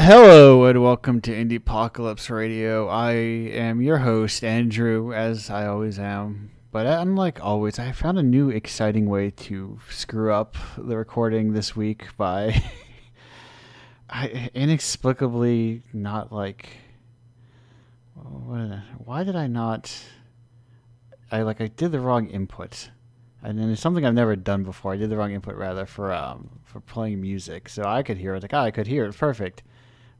Hello and welcome to Indiepocalypse Radio. I am your host, Andrew, as I always am. But unlike always, I found a new exciting way to screw up the recording this week by inexplicably not why did I not... I did the wrong input. And then it's something I've never done before. I did the wrong input, rather, for playing music. So I could hear it. I could hear it. Perfect.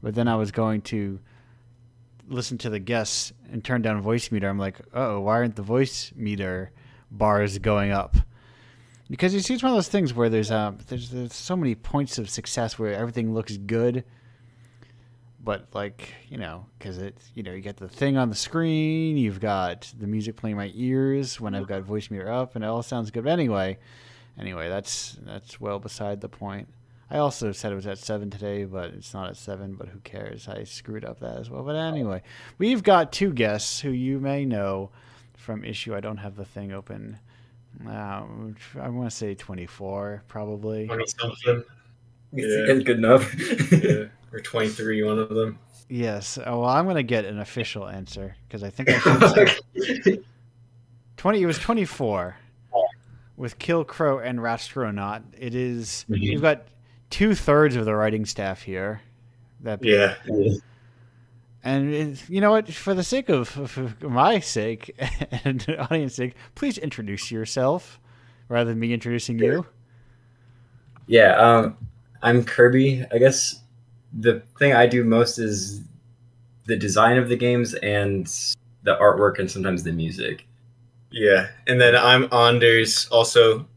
But then I was going to listen to the guests and turn down voice meter. I'm like, oh, why aren't the voice meter bars going up? Because you see, it's one of those things where there's so many points of success where everything looks good. But because you get the thing on the screen, you've got the music playing in my ears when I've got voice meter up, and it all sounds good. But anyway, that's well beside the point. I also said it was at 7 today, but it's not at 7, but who cares? I screwed up that as well. But anyway, we've got two guests who you may know from issue. I don't have the thing open. I want to say 24, probably. 20-something. Yeah. It's good enough. Yeah. Or 23, one of them. Yes. Well, I'm going to get an official answer, because I think I should 20. It was 24 with Kill Crow and Rastronaut. It is... Mm-hmm. You've got 2/3 of the writing staff here. Yeah. And you know what? For the sake of my sake and the audience sake, please introduce yourself rather than me introducing you. Yeah, I'm Kirby. I guess the thing I do most is the design of the games and the artwork and sometimes the music. Yeah. And then I'm Anders. Also,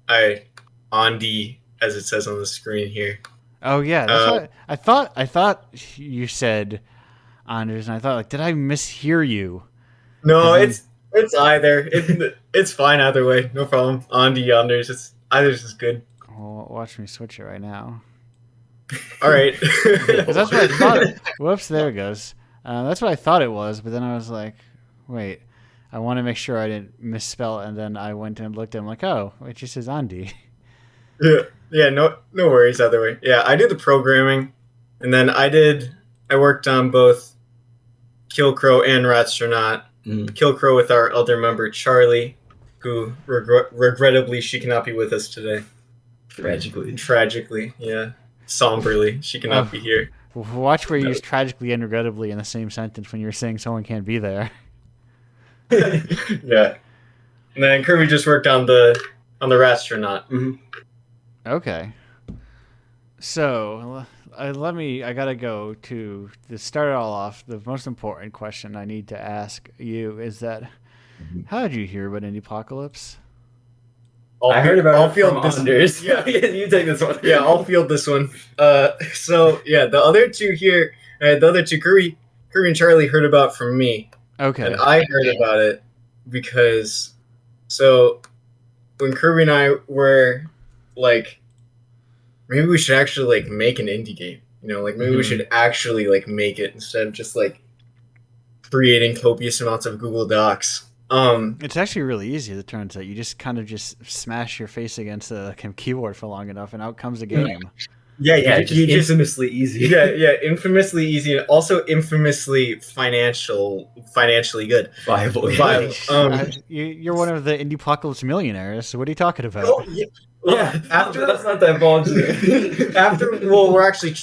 Andy, as it says on the screen here. Oh yeah, that's what I thought you said, Anders, and I thought, did I mishear you? No, it's either. It's fine either way. No problem. Andy, Anders. Either's is good. Well, watch me switch it right now. All right. 'Cause that's what I thought. Whoops, there it goes. That's what I thought it was, but then I was like, wait, I want to make sure I didn't misspell it, and then I went and looked at him like, oh, it just says Andy. Yeah, no worries either way. Yeah, I did the programming, and then I worked on both Kill Crow and Rastronaut. Kill Crow with our other member, Charlie, who regrettably she cannot be with us today. Tragically, yeah. Somberly, she cannot be here. Watch where you use tragically and regrettably in the same sentence when you're saying someone can't be there. Yeah. And then Kirby just worked on the Rastronaut. Mm-hmm. Okay. So, I gotta go to start it all off. The most important question I need to ask you is that, how did you hear about Indiepocalypse? I heard about it from this. Anders. Yeah, you take this one. Yeah, I'll field this one. So yeah, the other two here, Kirby and Charlie heard about from me. Okay. And I heard about it because, when Kirby and I were like, maybe we should actually make an indie game. Maybe we should actually make it instead of just creating copious amounts of Google Docs. It's actually really easy, it turns out. You just kind of just smash your face against the keyboard for long enough, and out comes the game. Yeah, you just infamously easy. Yeah, infamously easy, and also infamously financially good. Viable. You're one of the Indiepocalypse millionaires, so what are you talking about? Oh, yeah. After that's not that voluntary. We're actually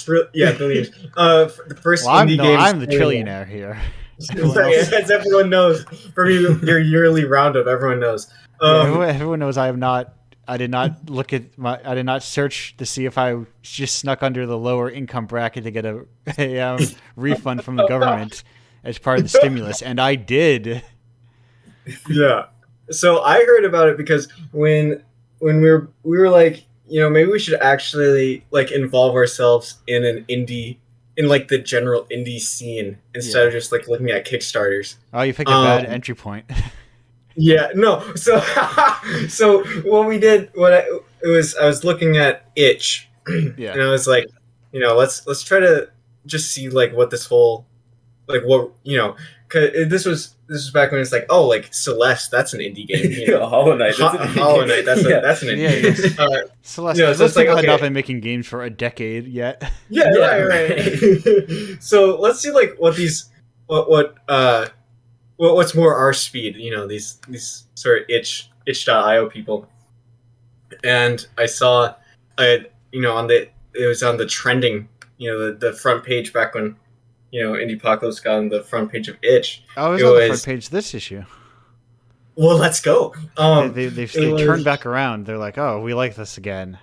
billions. The first indie game. I'm the trillionaire here. As everyone knows, from your yearly roundup, everyone knows. Everyone knows I did not search to see if I just snuck under the lower income bracket to get a refund from the government as part of the stimulus, and I did. Yeah. So I heard about it because when we were like, maybe we should actually involve ourselves in an indie, in the general indie scene instead of just looking at Kickstarters. Oh, you picked a bad entry point. Yeah, no. So what we did, I was looking at Itch, Yeah. and I was like, let's try to just see what this whole, Cause this was back when it's like, oh, like Celeste, that's an indie game. You know? Hollow Knight. That's an Hollow indie Knight, game. that's an Yeah, indie yeah. game. Celeste, You know, so it's Celeste like, have not okay, been making games for a decade yet. yeah, Yeah, right. So let's see, like, what's more our speed. You know, these sort of itch.io people. And I saw, you know, it was on the trending, you know, the front page back when, you know, Indiepocalypse got on the front page of Itch. I was It on the front was, page this issue. well, let's go. They It was, turned back around. They're like, oh, we like this again.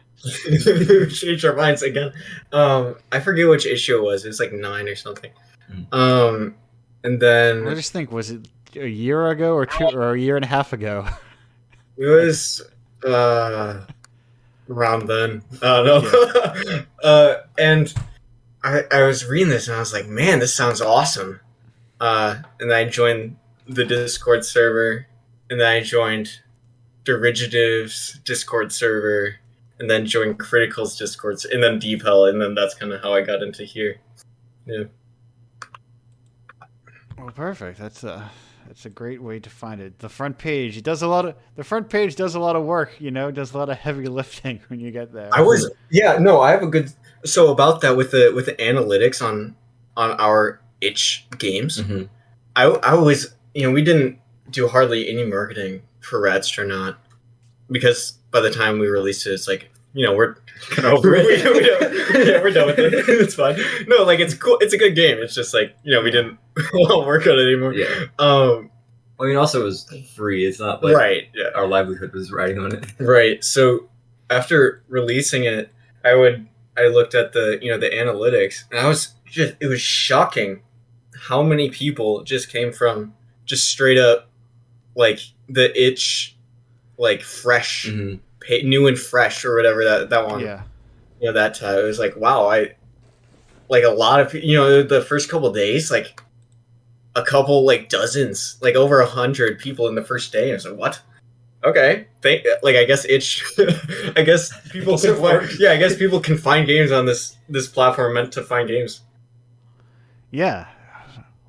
change our minds again. I forget which issue it was. It was like 9 or something. And then I just think, was it a year ago or a year and a half ago? it was around then. I don't know. And I was reading this and I was like, man, this sounds awesome. And then I joined the Discord server, and then I joined Derivative's Discord server, and then joined Critical's Discord, and then DeepHell, and then that's kind of how I got into here. Yeah. Well, perfect. That's a great way to find it. The front page, the front page does a lot of work, you know, does a lot of heavy lifting when you get there. I have a good, so about that with the analytics on our itch games. Mm-hmm. I was, you know, we didn't do hardly any marketing for Radster or not, because by the time we released it, it's like, you know, we're kind of over it. We're done with it. It's fine. No, like, it's cool. It's a good game. It's just like, you know, we didn't work on it anymore. Yeah. I mean, also it was free. It's not like right. Yeah. our livelihood was riding on it. Right. So after releasing it, I looked at the, you know, the analytics, and it was shocking how many people just came from just straight up, like, the itch, like, fresh, new and fresh, or whatever that one. Yeah. You know, that it was like, wow, like, a lot of, you know, the first couple of days, like, a couple, like, dozens, like, over 100 people in the first day. I was like, what? Okay, I guess itch. I guess people can find, I guess people can find games on this platform meant to find games. Yeah.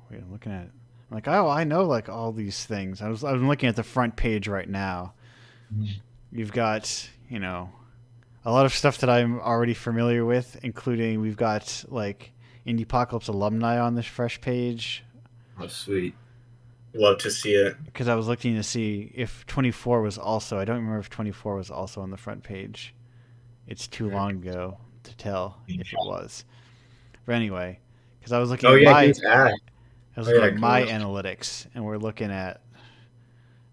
Wait, I'm looking at it. I'm like, oh, I know, like, all these things. I'm looking at the front page right now. You've got, you know, a lot of stuff that I'm already familiar with, including we've got, like, Indiepocalypse alumni on this fresh page. Oh, sweet. Love to see it. Because I was looking to see if 24 was also. I don't remember if 24 was also on the front page. It's too long ago to tell if it was. But anyway, because I was looking at my analytics, and we're looking at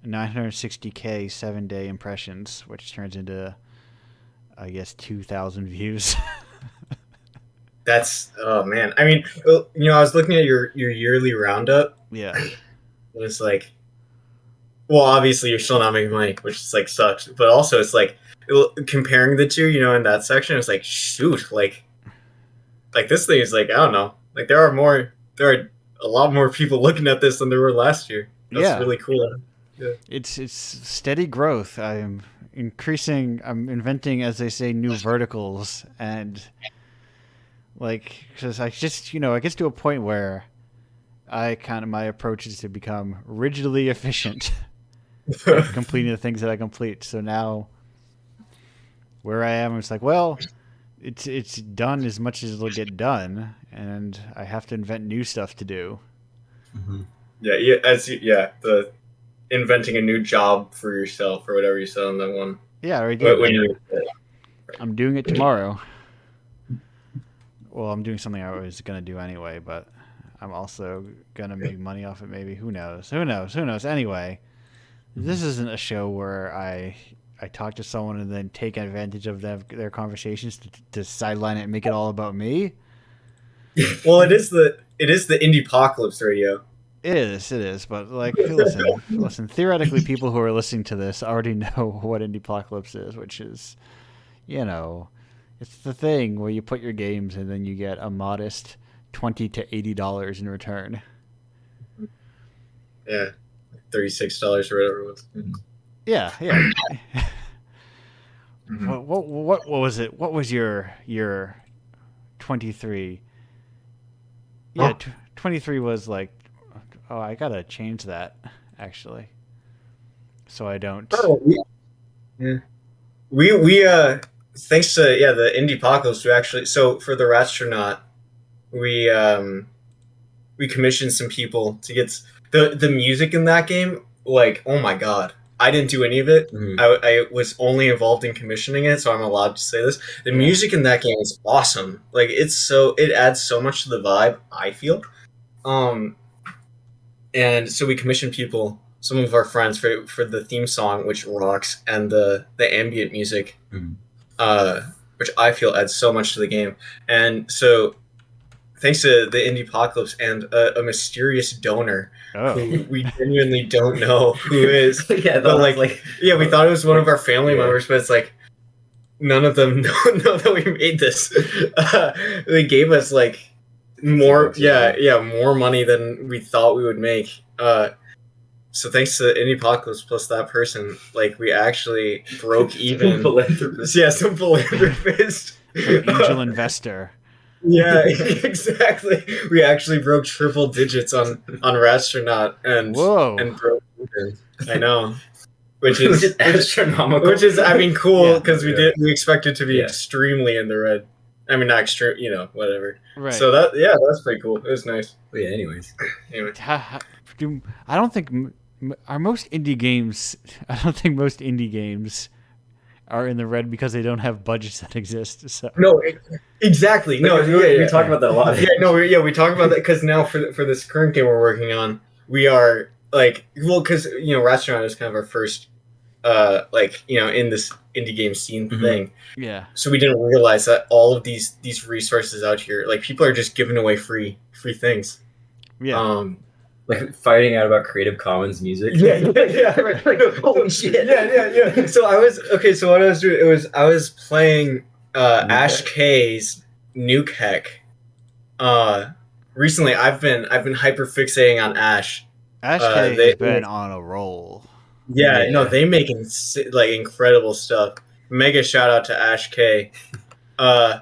960K 7-day impressions, which turns into, I guess, 2,000 views. That's, oh man. I mean, you know, I was looking at your yearly roundup. Yeah. It was like, well, obviously you're still not making money, which is like sucks. But also, it's like comparing the two, you know, in that section, it's like, shoot, like this thing is like, I don't know, like there are a lot more people looking at this than there were last year. That's really cool. Yeah. It's steady growth. I'm inventing, as they say, new verticals, and like, because I just, you know, I get to a point where my approach is to become rigidly efficient at completing the things that I complete. So now where I am, it's like, well, it's done as much as it'll get done, and I have to invent new stuff to do. Mm-hmm. The inventing a new job for yourself or whatever you said on that one. Yeah, I already did. I'm doing it tomorrow. Well, I'm doing something I was going to do anyway, but I'm also going to make money off it maybe. Who knows? Anyway, this isn't a show where I talk to someone and then take advantage of their conversations to sideline it and make it all about me. Well, it is the Indiepocalypse radio. It is, but like, listen. Theoretically, people who are listening to this already know what Indiepocalypse is, which is, you know, it's the thing where you put your games and then you get a modest $20 to $80 in return. Yeah, $36 or whatever it was. Yeah. What was it? What was your 23? Yeah, 23 was like Oh, I gotta change that actually, so I don't. Oh, yeah. We thanks to the Indiepocalypse, we actually, so for the Rastronaut, we we commissioned some people to get the music in that game. Like, oh my god, I didn't do any of it. Mhm. I was only involved in commissioning it, so I'm allowed to say this. The Yeah. music in that game is awesome. Like, it adds so much to the vibe, I feel. Um, and so we commissioned people, some of our friends, for the theme song, which rocks, and the ambient music, Mhm. which I feel adds so much to the game. And so, thanks to the Indiepocalypse and a mysterious donor Oh, who we genuinely don't know who is, Yeah, but like, we thought it was one of our family Yeah. members, but it's like none of them know that we made this. They gave us like more, more money than we thought we would make. So thanks to Indiepocalypse plus that person, like, we actually broke even. Philanthropist. Yeah, some philanthropist. some angel investor. Yeah, exactly. We actually broke triple digits on Rastronaut and Whoa. and broke even. I know, which is astronomical. which is, I mean, cool, Yeah. because we expected to be Yeah. extremely in the red. I mean, not extreme, whatever. Right. So that's pretty cool. It was nice. But yeah, anyways. Anyway, I don't think are most indie games. I don't think most indie games are in the red because they don't have budgets that exist. So no, exactly. No, we talk about that a lot. We talk about that because now for this current game we're working on, we are like, well, because Rastronaut is kind of our first in this indie game scene thing. yeah. So we didn't realize that all of these resources out here, like, people are just giving away free things. Yeah. Like fighting out about Creative Commons music. Right. Like, holy shit. Yeah. So so what I was doing, I was playing Ash K's Nuke Heck. Recently I've been hyper fixating on Ash. Ash K has been on a roll. Yeah, no, they making like incredible stuff. Mega shout out to Ash K. So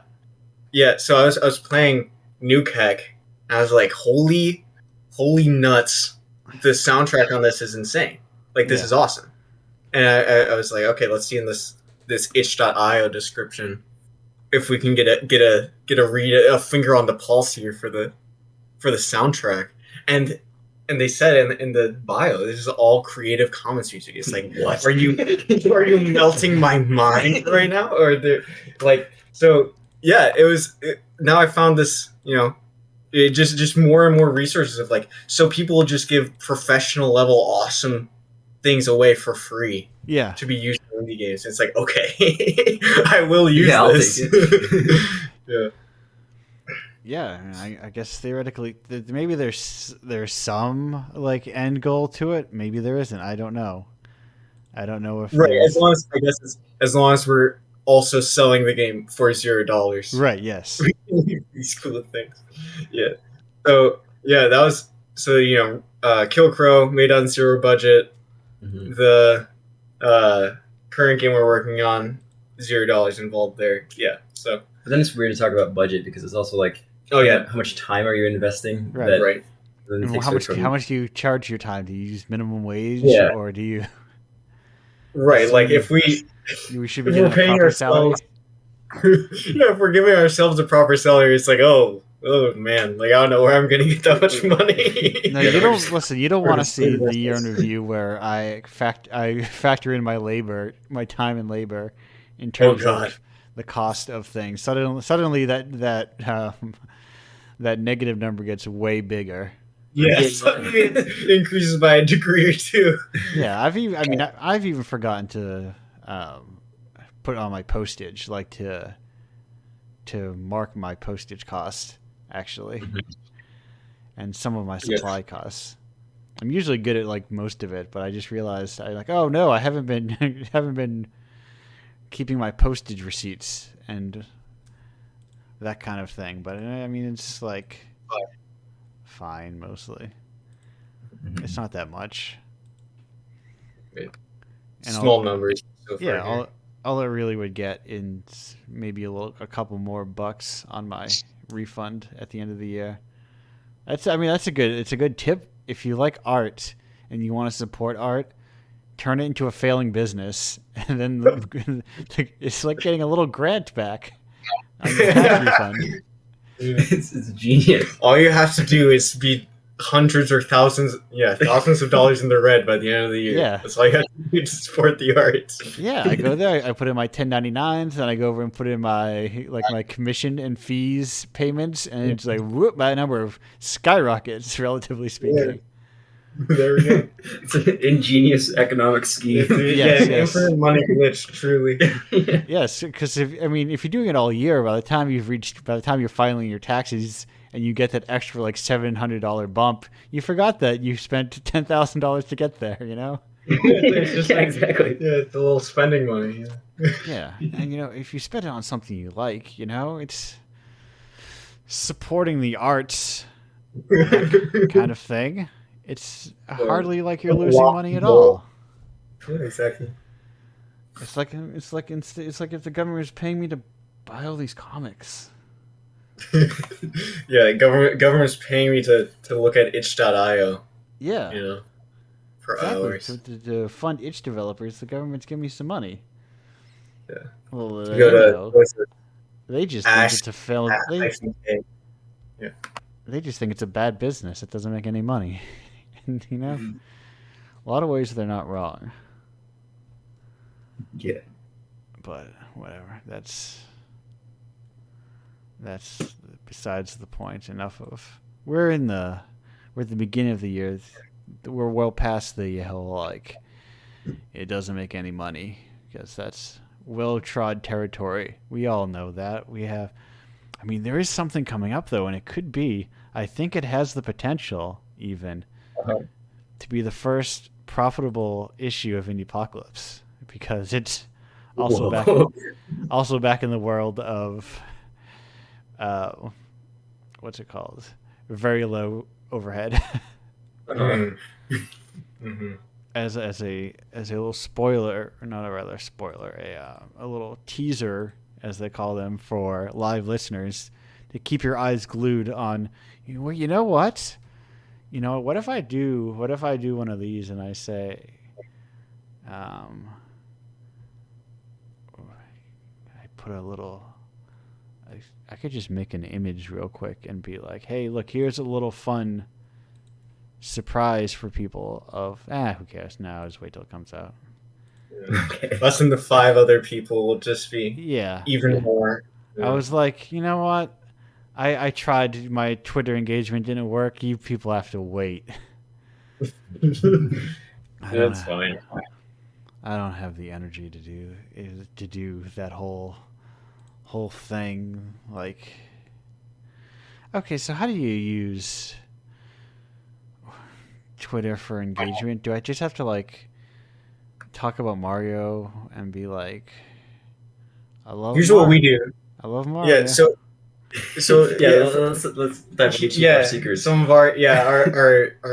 I was playing Nuke Heck, and I was like, holy nuts! The soundtrack on this is insane. Like, this is awesome. And I was like, okay, let's see in this itch.io description if we can get a finger on the pulse here for the soundtrack. And they said in the bio, this is all Creative Commons music. It's like, what? Are you melting my mind right now? Or it was. Now I found this, it just more and more resources of, like, so people will just give professional level awesome things away for free. Yeah. To be used in indie games. It's like, okay, I will use this. I'll take Yeah. Yeah, I guess theoretically, maybe there's some like end goal to it. Maybe there isn't. I don't know. I don't know if right. As long as we're also selling the game for $0. Right. Yes. These cool things. Yeah. So that was Kill Crow made on zero budget. Mm-hmm. The current game we're working on, $0 involved there. Yeah. So. But then it's weird to talk about budget because it's also like, oh yeah, how much time are you investing? Right. Right. How much do you charge your time? Do you use minimum wage, or do you? Right. Like, if we should be getting a proper salary. If we're giving ourselves a proper salary, it's like, oh man, like, I don't know where I'm going to get that much money. No, you don't listen. You don't want to see the year in review where I factor in my labor, my time and labor, in terms of the cost of things. Suddenly that negative number gets way bigger. Yeah, suddenly it increases by a degree or two. Yeah, I've even forgotten to put on my postage, like to mark my postage cost, actually, and some of my supply costs. I'm usually good at like most of it, but I just realized oh no, I haven't been keeping my postage receipts and that kind of thing. But I mean, it's like fine mostly. It's not that much. And small numbers. So far, all it really would get is maybe a couple more bucks on my refund at the end of the year. It's a good tip if you like art and you want to support art, turn it into a failing business, and then it's like getting a little grant back on your tax refund. It's genius. All you have to do is be hundreds or thousands of dollars in the red by the end of the year. Yeah. That's all you have to do to support the arts. Yeah, I go there, I put in my 1099s, and I go over and put in my commission and fees payments, and it's like whoop, my number skyrockets, relatively speaking. There we go. It's an ingenious economic scheme. Yes. Infinite money glitch, truly. Yes, because if you're doing it all year, by the time you're filing your taxes and you get that extra like $700 bump, you forgot that you spent $10,000 to get there. It's just exactly. Yeah, it's a little spending money. Yeah, and if you spend it on something you like, it's supporting the arts kind of thing. It's hardly like you're losing money at all. Yeah, exactly. It's like if the government was paying me to buy all these comics. Yeah, government's paying me to look at itch.io. Yeah. For exactly. hours. To fund itch developers, the government's giving me some money. Yeah. Well, They just think it's a failed. Yeah. They just think it's a bad business. It doesn't make any money. And, a lot of ways they're not wrong. Yeah. But whatever. That's besides the point. Enough of. We're at the beginning of the year. We're well past the whole it doesn't make any money, because that's well-trod territory. We all know that. There is something coming up though, and it could be. I think it has the potential even to be the first profitable issue of Indiepocalypse, because it's also back in the world of what's it called? Very low overhead. Mm-hmm. As a little spoiler, or not a rather spoiler, a little teaser, as they call them, for live listeners, to keep your eyes glued on. You know what? What if I do one of these and I say, I put a little. I could just make an image real quick and be like, hey, look, here's a little fun surprise for people of who cares now, just wait till it comes out. Okay. Less than the 5 other people will just be even more. I was like, you know what, I tried, my Twitter engagement didn't work, you people have to wait. That's fine. I don't have the energy to do that whole thing. Okay, so how do you use Twitter for engagement? Do I just have to talk about Mario and be like, I love Here's Mario. What we do. I love Mario. Yeah, so let's dive into our secrets. Some of our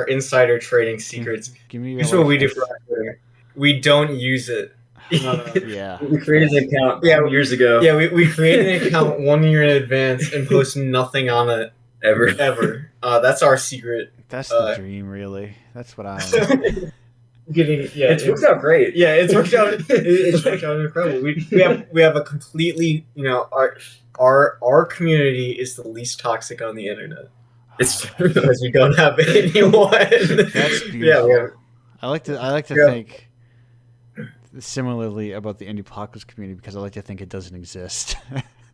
insider trading secrets. Give me Here's what we do for our Twitter. We don't use it. Yeah. We created an account years ago. Yeah, we created an account 1 year in advance and post nothing on it ever. That's our secret. That's the dream, really. That's what I it's worked out great. Yeah, it's worked out. It's worked out incredible. We have a completely, our community is the least toxic on the internet. It's because we don't have anyone. That's beautiful. Yeah, I like to think similarly about the Indiepocalypse community, because I like to think it doesn't exist.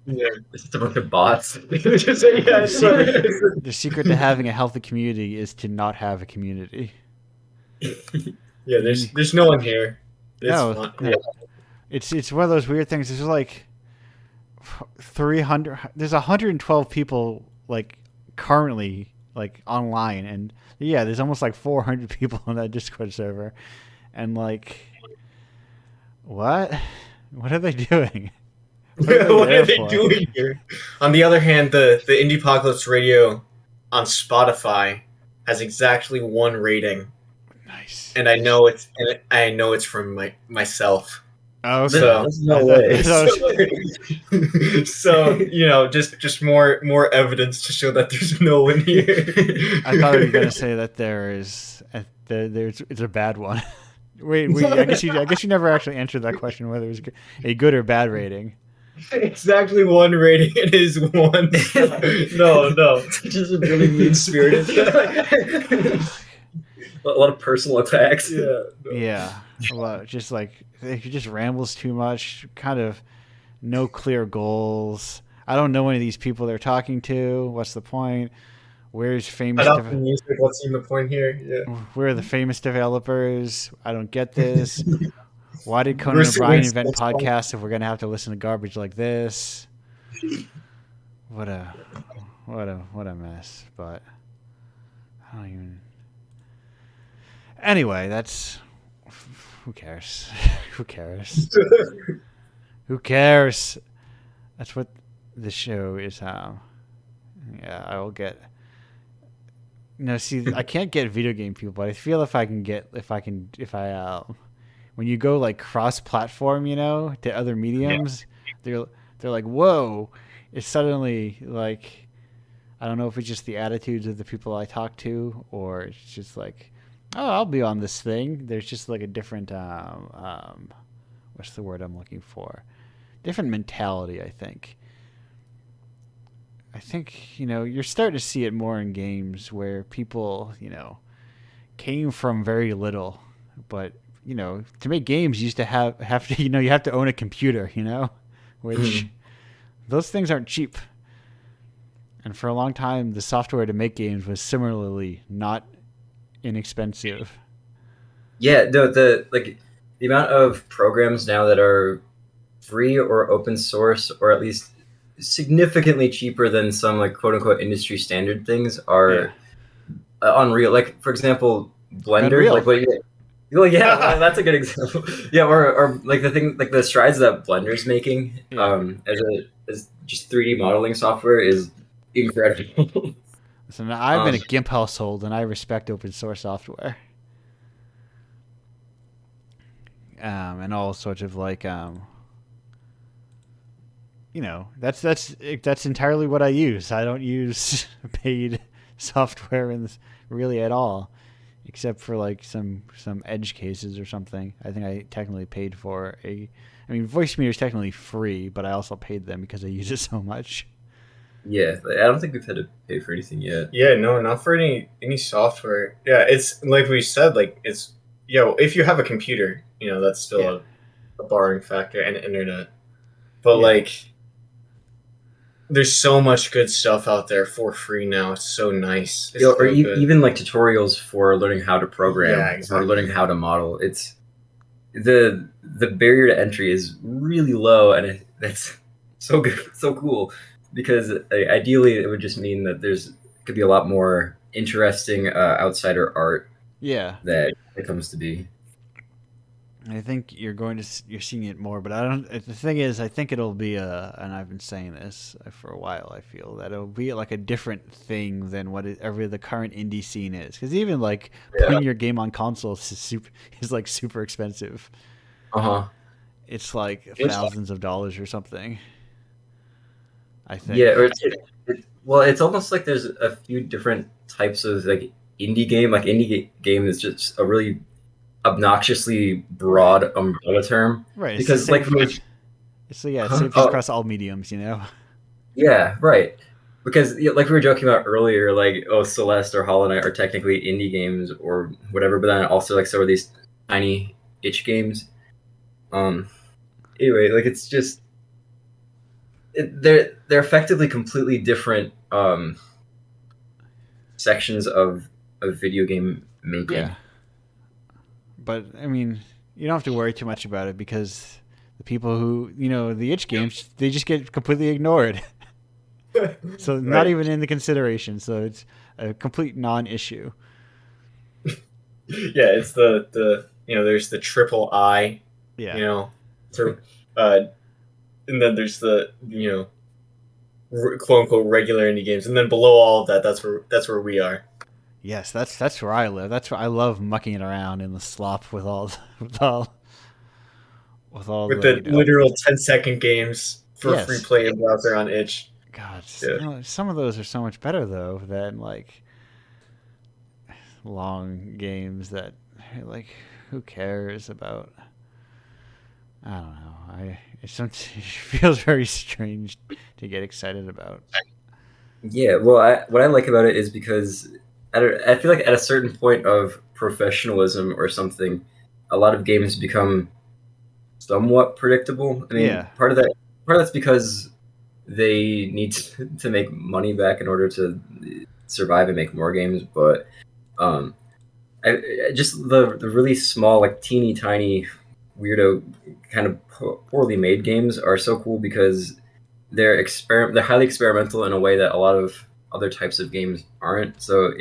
Yeah, it's just a bunch of bots. The secret to having a healthy community is to not have a community. Yeah, there's no one here. No. It's one of those weird things. There's 300. There's 112 people currently online, and there's almost 400 people on that Discord server, and what are they doing? What are they doing here? On the other hand, the Indiepocalypse Radio on Spotify has exactly 1 rating. Nice. And I know it's from myself. Oh, okay. There's no I way. thought- So just more evidence to show that there's no one here. I thought you were gonna say that there's it's a bad one. Wait. I guess you never actually answered that question whether it was a good or bad rating. Exactly one rating. It is one. No. Just a really mean spirited. A lot of personal attacks. Yeah. No. Yeah, well, just like he just rambles too much. Kind of no clear goals. I don't know any of these people they're talking to. What's the point? Where's famous? Cut out the music. What's even the point here? Yeah. Where are the famous developers? I don't get this. Why did Conan Where's the O'Brien Winston invent song? podcasts if we're gonna have to listen to garbage like this? What a mess. But I don't even. Anyway, that's who cares? Who cares? Who cares? That's what the show is. Yeah, I will get. No, see, I can't get video game people, but I feel if I when you go like cross-platform, to other mediums, they're like, whoa! It's suddenly like, I don't know if it's just the attitudes of the people I talk to, or it's just like, oh, I'll be on this thing. There's just like a different, what's the word I'm looking for? Different mentality, I think. I think, you're starting to see it more in games where people, came from very little, but, to make games you used to have to, you have to own a computer, which those things aren't cheap. And for a long time, the software to make games was similarly not inexpensive. Yeah, the amount of programs now that are free or open source, or at least significantly cheaper than some like quote unquote industry standard things are unreal. Like for example, Blender, Unreal. like what you. Well, yeah, that's a good example. Yeah, or like the thing, like the strides that Blender's making, as just 3D modeling software is incredible. So now I've been a GIMP household, and I respect open source software, and all sorts of like, that's entirely what I use. I don't use paid software really at all, except for like some edge cases or something. I think I technically paid for Voicemeeter is technically free, but I also paid them because I use it so much. Yeah, I don't think we've had to pay for anything yet. Yeah, no, not for any software. Yeah, it's like we said, like it's if you have a computer, that's still a barring factor, and internet. But like, there's so much good stuff out there for free now. It's so nice. It's or even like tutorials for learning how to program, exactly. or learning how to model. It's the barrier to entry is really low, and that's so good, so cool. Because ideally, it would just mean that could be a lot more interesting outsider art. Yeah, that it comes to be. I think you're seeing it more, but I don't. The thing is, I think it'll be and I've been saying this for a while. I feel that it'll be like a different thing than whatever the current indie scene is. Because even like putting your game on consoles is like super expensive. It's like thousands of dollars or something. I think. Yeah, or it's almost like there's a few different types of like indie game. Like indie game is just a really obnoxiously broad umbrella term, right? Because same across all mediums, Yeah, right. Because like we were joking about earlier, like Celeste or Hollow Knight are technically indie games or whatever, but then also like some of these tiny itch games. Anyway, like it's just. They're effectively completely different sections of video game making. Yeah. But you don't have to worry too much about it because the people who the itch games, they just get completely ignored. So Right. Not even in the consideration. So it's a complete non-issue. Yeah, it's the there's the triple I. Yeah. And then there's the quote unquote regular indie games, and then below all of that, that's where we are. Yes, that's where I live. That's where I love mucking it around in the slop with all with all with the the literal 10-second games for free yes, play out there on itch. God, Yeah. some of those are so much better though than like long games that like who cares about. I don't know. It feels very strange to get excited about. Yeah, well, what I like about it is because I feel like at a certain point of professionalism or something, a lot of games become somewhat predictable. I mean, Yeah, part of that's because they need to make money back in order to survive and make more games. But um, just the really small, like teeny tiny, weirdo, kind of poorly made games are so cool because they're highly experimental in a way that a lot of other types of games aren't. So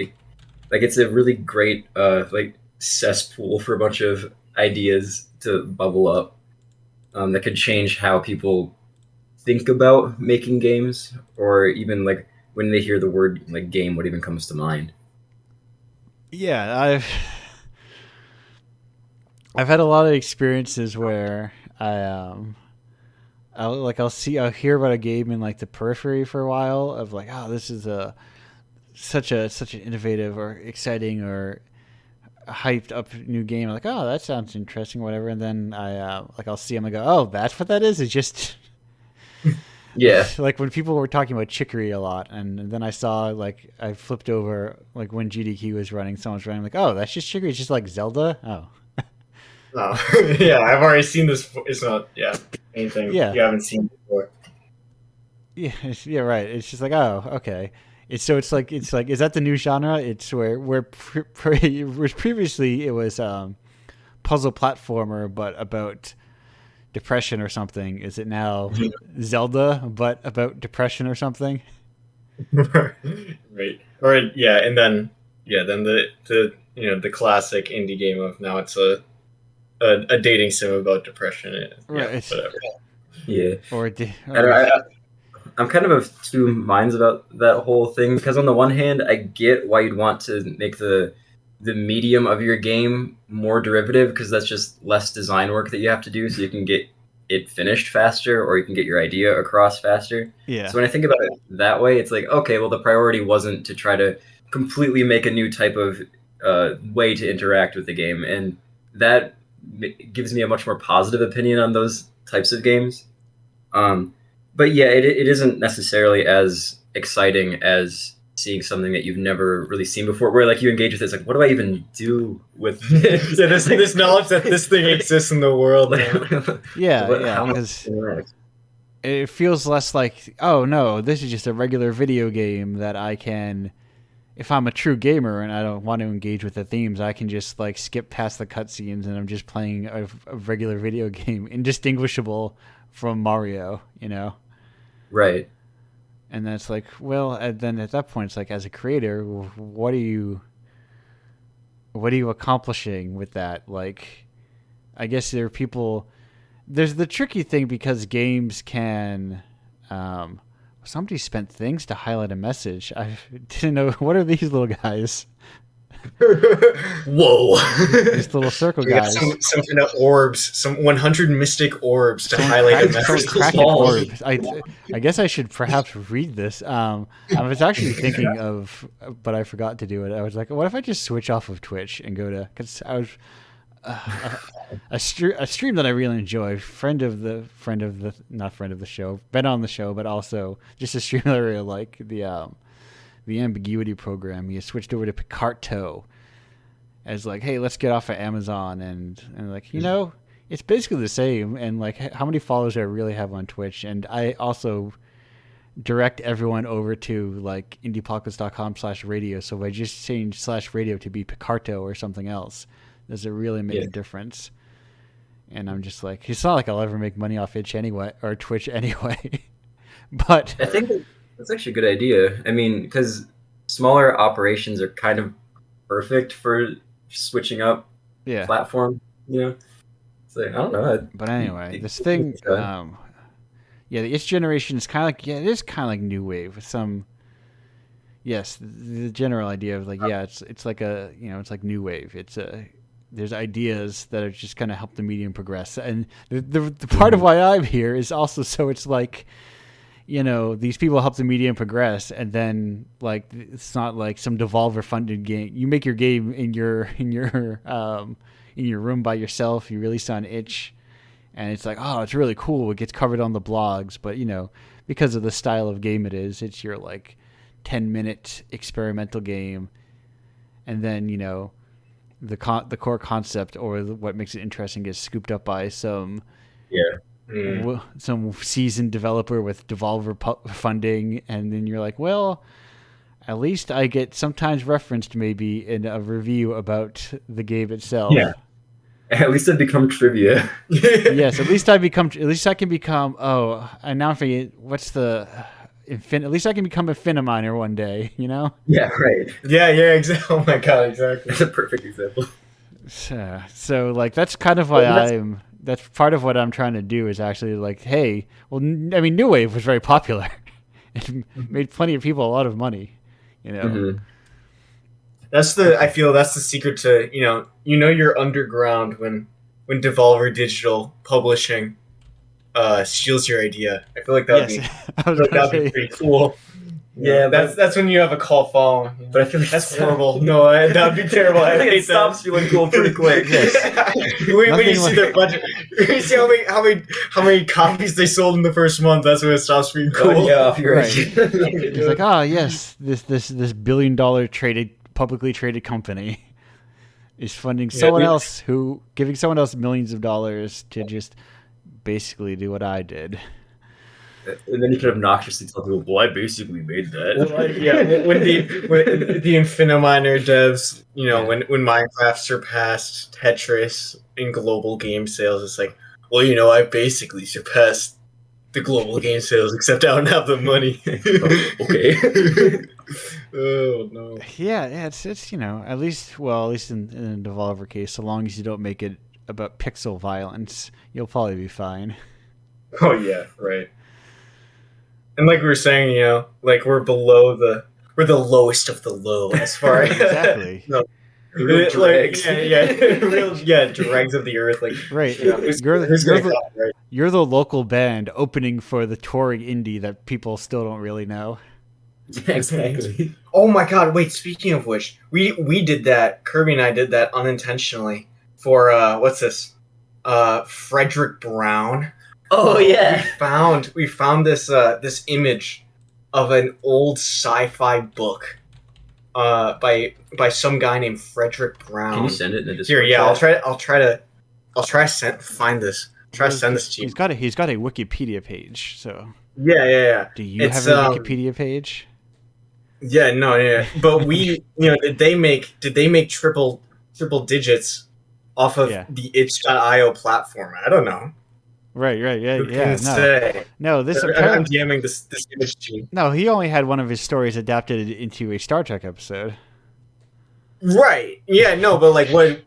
it's a really great like cesspool for a bunch of ideas to bubble up that could change how people think about making games, or even like when they hear the word like game, what even comes to mind. yeah. I've had a lot of experiences where I'll hear about a game in like the periphery for a while of like, oh, this is a such an innovative or exciting or hyped up new game. I'm like, oh, that sounds interesting, whatever. And then I'll see them and go, oh, that's what that is. It's just Yeah, like when people were talking about Chicory a lot, and then I saw like I flipped over like when GDQ was running, someone's running like, oh, that's just Chicory. It's just like Zelda. Oh, Oh, yeah, I've already seen this. It's not, yeah, anything yeah, you haven't seen before. yeah, yeah, right. It's just like, oh, okay. It's like is that the new genre? It's where previously it was puzzle platformer, but about depression or something. Is it now Zelda, but about depression or something? Right. Or yeah, and then the the classic indie game of now it's a dating sim about depression. Yeah, Right. whatever. yeah. Or I don't, I, I'm kind of two minds about that whole thing because on the one hand, I get why you'd want to make the medium of your game more derivative because that's just less design work that you have to do, so you can get it finished faster or you can get your idea across faster. yeah, So when I think about it that way, it's like okay, well the priority wasn't to try to completely make a new type of way to interact with the game, and that gives me a much more positive opinion on those types of games. Um, but yeah, it isn't necessarily as exciting as seeing something that you've never really seen before, where like you engage with it, it's like, what do I even do with this? Yeah, this knowledge that this thing exists in the world now. yeah, How much because interact? it feels less like, oh no, this is just a regular video game that I can. If I'm a true gamer and I don't want to engage with the themes, I can just like skip past the cutscenes and I'm just playing a regular video game, indistinguishable from Mario, you know. Right. And then it's like, well, and then at that point, it's like, as a creator, what are you accomplishing with that? Like, I guess there are people. There's the tricky thing because games can. Somebody spent things to highlight a message. I didn't know. What are these little guys? Whoa! These little circle We got guys. some kind of orbs, some 100 mystic orbs to Someone highlight a someone message. cracked an orb. I guess I should perhaps read this. I was actually thinking of, but I forgot to do it. I was like, what if I just switch off of Twitch and go to? Because I was a stream that I really enjoy. Not friend of the show, been on the show, but also just a stream that I really like. The ambiguity program. He switched over to Picarto as like, hey, let's get off of Amazon and like, it's basically the same. And like, how many followers do I really have on Twitch? And I also direct everyone over to like indiepocalypse.com/radio. So if I just change /radio to be Picarto or something else, does it really make a difference? And I'm just like, it's not like I'll ever make money off itch anyway or Twitch anyway. But I think that's actually a good idea. I mean, because smaller operations are kind of perfect for switching up yeah. platform. You know, so I don't know. But anyway, this thing, the itch generation is kind of like, it is kind of like new wave with some. Yes, the general idea of like, it's like a, it's like new wave. there's ideas that are just kind of help the medium progress. And the part of why I'm here is also so it's like, these people help the medium progress, and then like it's not like some Devolver funded game. You make your game in your room by yourself. You release it on itch, and it's like, oh, it's really cool. It gets covered on the blogs, but because of the style of game it is, it's your like 10-minute experimental game, and then the core concept or what makes it interesting gets scooped up by some some seasoned developer with Devolver funding, and then you're like, well, at least I get sometimes referenced maybe in a review about the game itself. Yeah. At least I become trivia. Yes, at least I can become. Oh, and now I'm forgetting what's the. At least I can become a Finaminer one day, Yeah, right. Yeah, exactly. Oh my god, exactly. That's a perfect example. So like that's kind of why that's part of what I'm trying to do is actually like, hey, well, I mean, New Wave was very popular. It made plenty of people a lot of money, Mm-hmm. I feel that's the secret to you're underground when Devolver Digital Publishing steals your idea. I feel like that would be pretty cool. Yeah, that's when you have a call following. But I feel like that's horrible. No, that would be terrible. I think it stops feeling cool pretty quick. When you see their budget, you see how many copies they sold in the first month. That's when it stops being cool. Oh, yeah, you're right. It's like, oh yes, this $1 billion publicly traded company is funding someone else giving someone else millions of dollars to just basically do what I did. And then you can obnoxiously tell people, well, I basically made that. When the Infiniminer devs, when Minecraft surpassed Tetris in global game sales, it's like, well, I basically surpassed the global game sales, except I don't have the money. Okay. Oh no. Yeah, it's at least in the Devolver case, so long as you don't make it about pixel violence, you'll probably be fine. Oh yeah, right. And like we were saying, like we're the lowest of the low as far as exactly. Real dregs. Real dregs of the earth. Like right. You're the local band opening for the touring indie that people still don't really know. Exactly. Oh my god! Wait. Speaking of which, we did that. Kirby and I did that unintentionally for what's this? Frederick Brown. Oh yeah. We found this this image of an old sci-fi book by some guy named Frederick Brown. Can you send it in the Discord? Here, yeah, I'll try to find this. Try to send this to you. He's got a Wikipedia page, so. Yeah. Do you have a Wikipedia page? Yeah, no, yeah. But we, did they make triple digits off of the itch.io platform? I don't know. Right, yeah. No, this I'm DMing this image to you. No, he only had one of his stories adapted into a Star Trek episode. Right. Yeah. No, but like what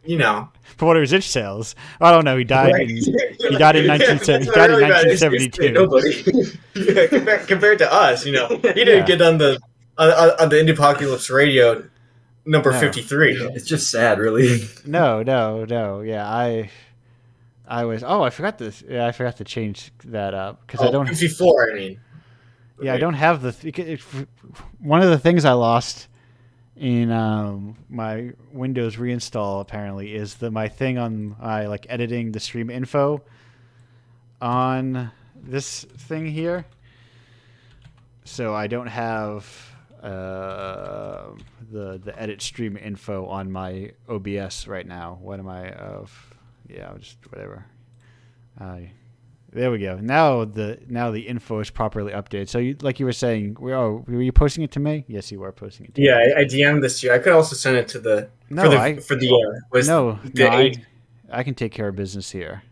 For what are his itch sales? I don't know. He died. In 1972. Yeah, compared to us, he didn't get on the Indiepocalypse radio number 53. It's just sad, really. No. Yeah, I was. Oh, I forgot this. Yeah, I forgot to change that up because I don't. 54. I mean. Yeah, I don't have one of the things I lost in my Windows reinstall apparently is my thing on editing the stream info on this thing here. So I don't have the edit stream info on my OBS right now. What am I of? Yeah, just whatever. There we go. Now the info is properly updated. So you were saying, were you posting it to me? Yes, you were posting it to me. Yeah, I DM'd this to you. I could also send it to the I can take care of business here.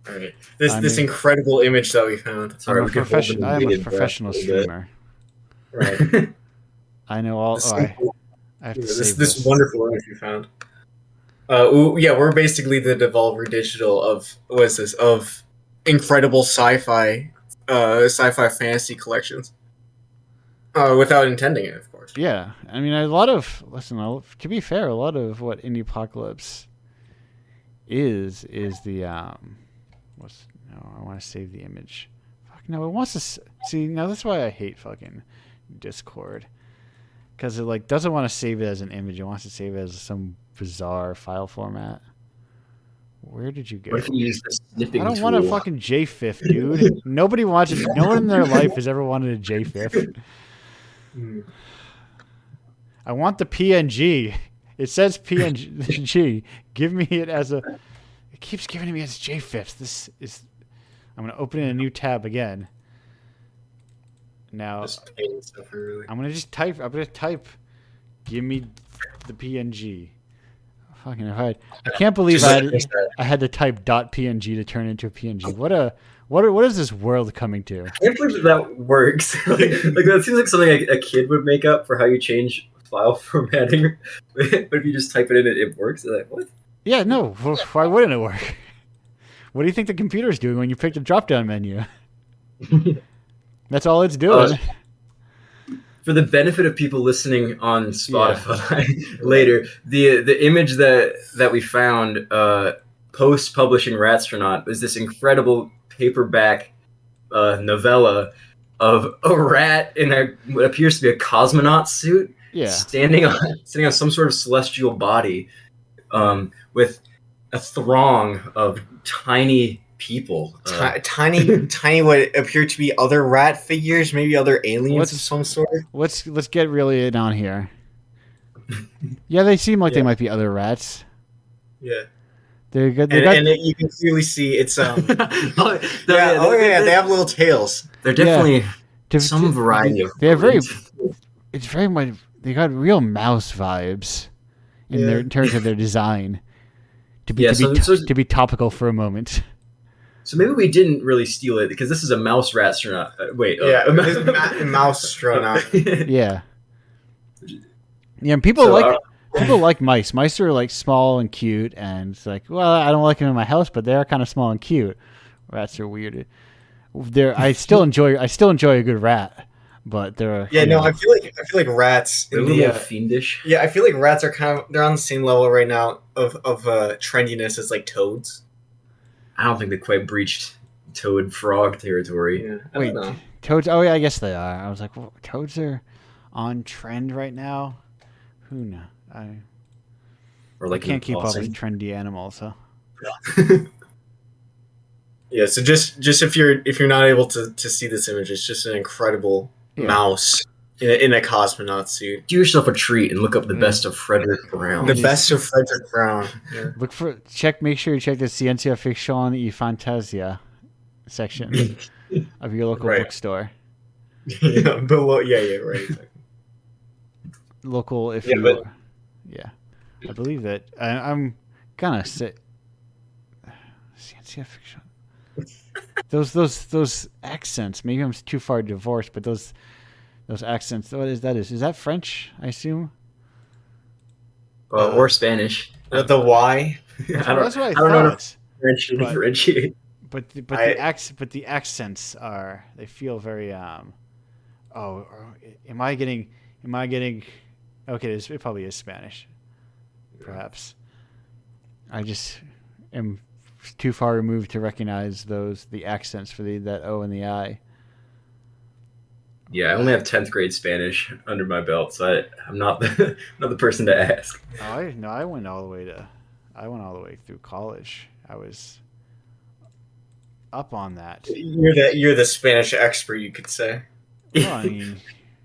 All right. This incredible image that we found. I'm a professional streamer. Right. I know all. I have to save this wonderful image we found. We're basically the Devolver Digital of incredible sci-fi fantasy collections. Without intending it, of course. Yeah, I mean, to be fair, a lot of what Indiepocalypse is the what's no? I want to save the image. Fuck no! It wants to see now. That's why I hate fucking Discord, because it like doesn't want to save it as an image. It wants to save it as some bizarre file format. Where did you go? What if you use the snipping I don't tool? want a fucking JFIF, dude. Nobody wants it. No one in their life has ever wanted a JFIF. I want the PNG. It says PNG. Give me it as a. It keeps giving it me as JFIFs. This is. I'm gonna open in a new tab again. Now I'm gonna just type. I'm gonna type. Give me the PNG. Fucking I can't believe I had to type .png to turn into a PNG. What is this world coming to? I can't believe that works. like that seems like something a kid would make up for how you change file formatting. But if you just type it in, it works. Like, what? Yeah, no. Why wouldn't it work? What do you think the computer's doing when you pick the drop-down menu? That's all it's doing. For the benefit of people listening on Spotify later, the image that we found post publishing Ratstronaut was this incredible paperback novella of a rat in what appears to be a cosmonaut suit, standing on some sort of celestial body, with a throng of tiny people, tiny what appear to be other rat figures, maybe other aliens of some sort. Let's get really down here. Yeah, they seem like they might be other rats. Yeah, they're good. And you can clearly see it's they have little tails. They're definitely some variety of. They have it's very much. They got real mouse vibes in terms of their design. To be topical for a moment. So maybe we didn't really steal it because this is a mouse Ratstronaut. Mouse astronaut. Yeah. Yeah, and people like mice. Mice are like small and cute, and it's like, well, I don't like them in my house, but they are kind of small and cute. Rats are weird. I still enjoy a good rat, but they're I feel like rats they're a little fiendish. Yeah, I feel like rats are they're on the same level right now of trendiness as like toads. I don't think they quite breached toad frog territory. Yeah, wait, toads? Oh yeah, I guess they are. I was like, well, toads are on trend right now. Who knows? I can't keep up with trendy animals. So. Yeah, so just if you're not able to see this image, it's just an incredible mouse in a cosmonaut suit. Do yourself a treat and look up the best of Frederick Brown. The best of Frederick Brown. Yeah. Make sure you check the Ciencia Ficción y Fantasia section of your local bookstore. Yeah, right. Local, if you are. Yeah, I believe that. I'm gonna say Ciencia Ficción. Those accents. Maybe I'm too far divorced, but those accents. What is that? Is that French? I assume. Or Spanish. The Y. That's what I thought. French to differentiate. But the accents are. They feel very. Am I getting? Okay, it probably is Spanish. Perhaps. I just am too far removed to recognize the accents for that O and the I. Yeah, I only have 10th grade Spanish under my belt, so I'm not the person to ask. I went all the way through college. I was up on that. You're the Spanish expert, you could say. Well, I mean,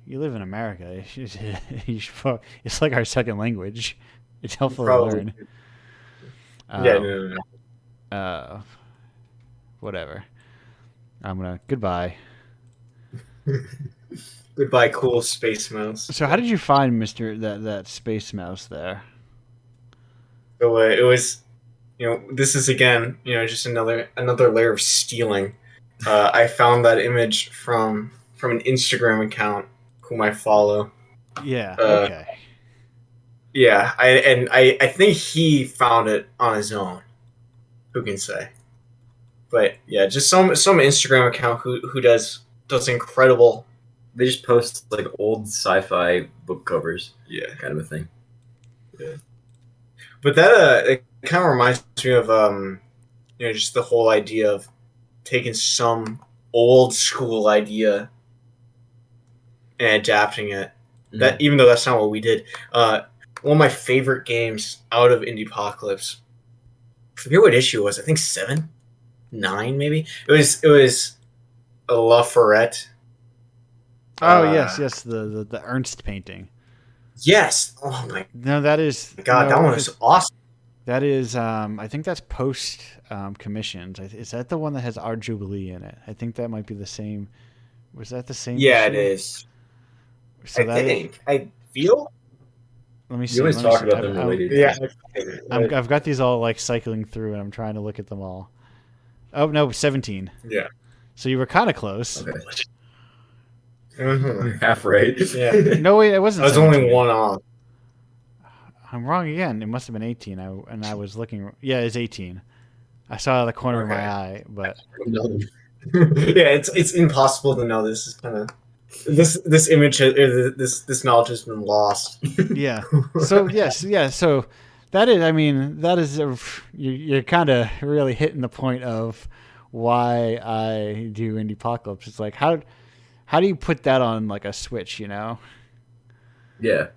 you live in America. It's like our second language. It's helpful to learn. Whatever. Goodbye. Goodbye, cool space mouse. So, how did you find that space mouse there? So it was, this is again, just another layer of stealing. I found that image from an Instagram account whom I follow. Yeah. Okay. Yeah, I think he found it on his own. Who can say? But yeah, just some Instagram account who does incredible. They just post like old sci-fi book covers. Yeah, kind of a thing. Yeah. But that it kind of reminds me of just the whole idea of taking some old school idea and adapting it. That even though that's not what we did. One of my favorite games out of Indiepocalypse. I forget what issue it was. I think 7, 9 maybe. It was a La Ferrette. Oh yes, the Ernst painting. Yes. Oh my No, that is god, no, that one was awesome. That is, I think that's post commissioned. Is that the one that has our Jubilee in it? I think that might be the same. Was that the same? Yeah, issue? it is. So I think. I feel. Let me see. You always let me talk see. about them related. Yeah. I've got these all like cycling through, and I'm trying to look at them all. Oh no, 17. Yeah. So you were kind of close. Okay. Mm-hmm. Half right. Yeah. No, wait, it wasn't. I was 17. only one off. I'm wrong again. It must have been 18. I was looking. Yeah, it's 18. I saw it out of the corner of my eye, but Yeah, it's impossible to know. This is kind of this image, this knowledge has been lost. yeah. So yes, yeah. So that is. I mean, that is. You're kind of really hitting the point of why I do Indiepocalypse. It's like how do you put that on like a Switch? You know. Yeah.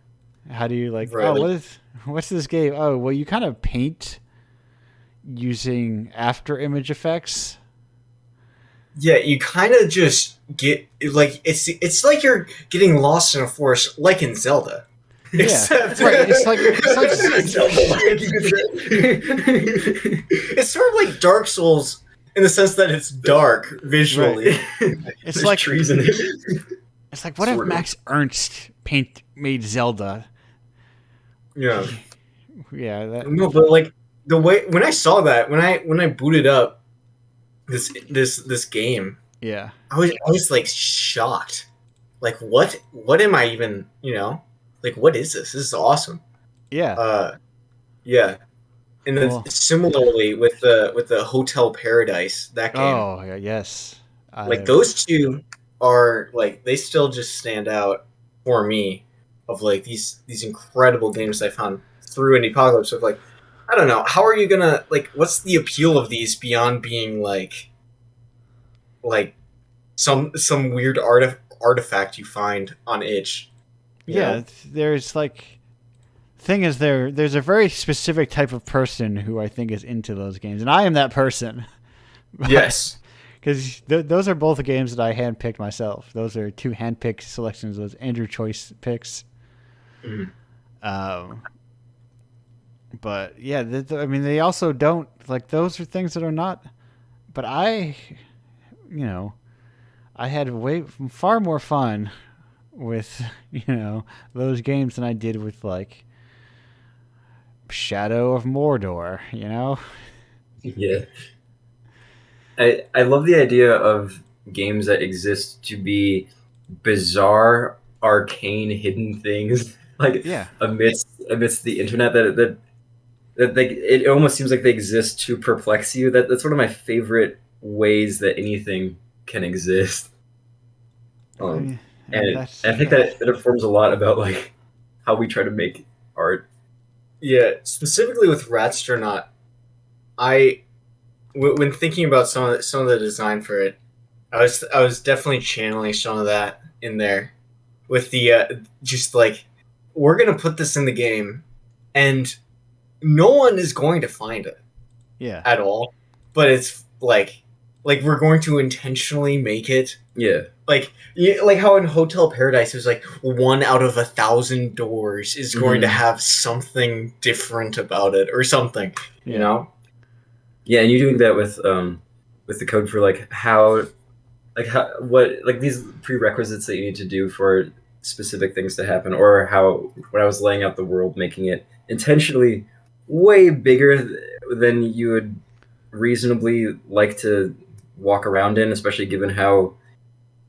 How do you like? Right. Oh, what's this game? Oh, well, you kind of paint using after image effects. Yeah, you kind of just get like it's like you're getting lost in a forest, like in Zelda. Yeah, Except, right. It's like it's sort of like Dark Souls in the sense that it's dark visually. Right. It's like trees in it. It's like what if Max Ernst made Zelda? Yeah. Yeah. No, but like the way when I saw that when I booted up this game, Yeah. I was like shocked. Like what am I even, like what is this? This is awesome. Yeah. Yeah. And then Cool. similarly with the Hotel Paradise, that game. Oh, yeah, yes. Like those two are like they still just stand out for me of like these incredible games I found through Indiepocalypse of like I don't know, how are you gonna like what's the appeal of these beyond being like some weird artifact you find on itch? Yeah, there's like thing is there's a very specific type of person who I think is into those games, and I am that person. Yes. Because those are both the games that I handpicked myself. Those are 2 handpicked selections. Those Andrew Choice picks. Mm-hmm. But yeah, I mean, they also don't like those are things that are not. But I had far more fun with those games than I did with like Shadow of Mordor. Yeah. I love the idea of games that exist to be bizarre, arcane, hidden things like amidst the internet that it almost seems like they exist to perplex you. That's one of my favorite ways that anything can exist. And I think that it informs a lot about like how we try to make art. Yeah, specifically with Ratstronaut, when thinking about some of the design for it, I was definitely channeling some of that in there, with the just like we're gonna put this in the game, and no one is going to find it, at all. But it's like we're going to intentionally make it, like how in Hotel Paradise it was like 1 out of 1,000 doors is going to have something different about it or something, Yeah, and you're doing that with the code for what these prerequisites that you need to do for specific things to happen, or how when I was laying out the world, making it intentionally way bigger than you would reasonably like to walk around in, especially given how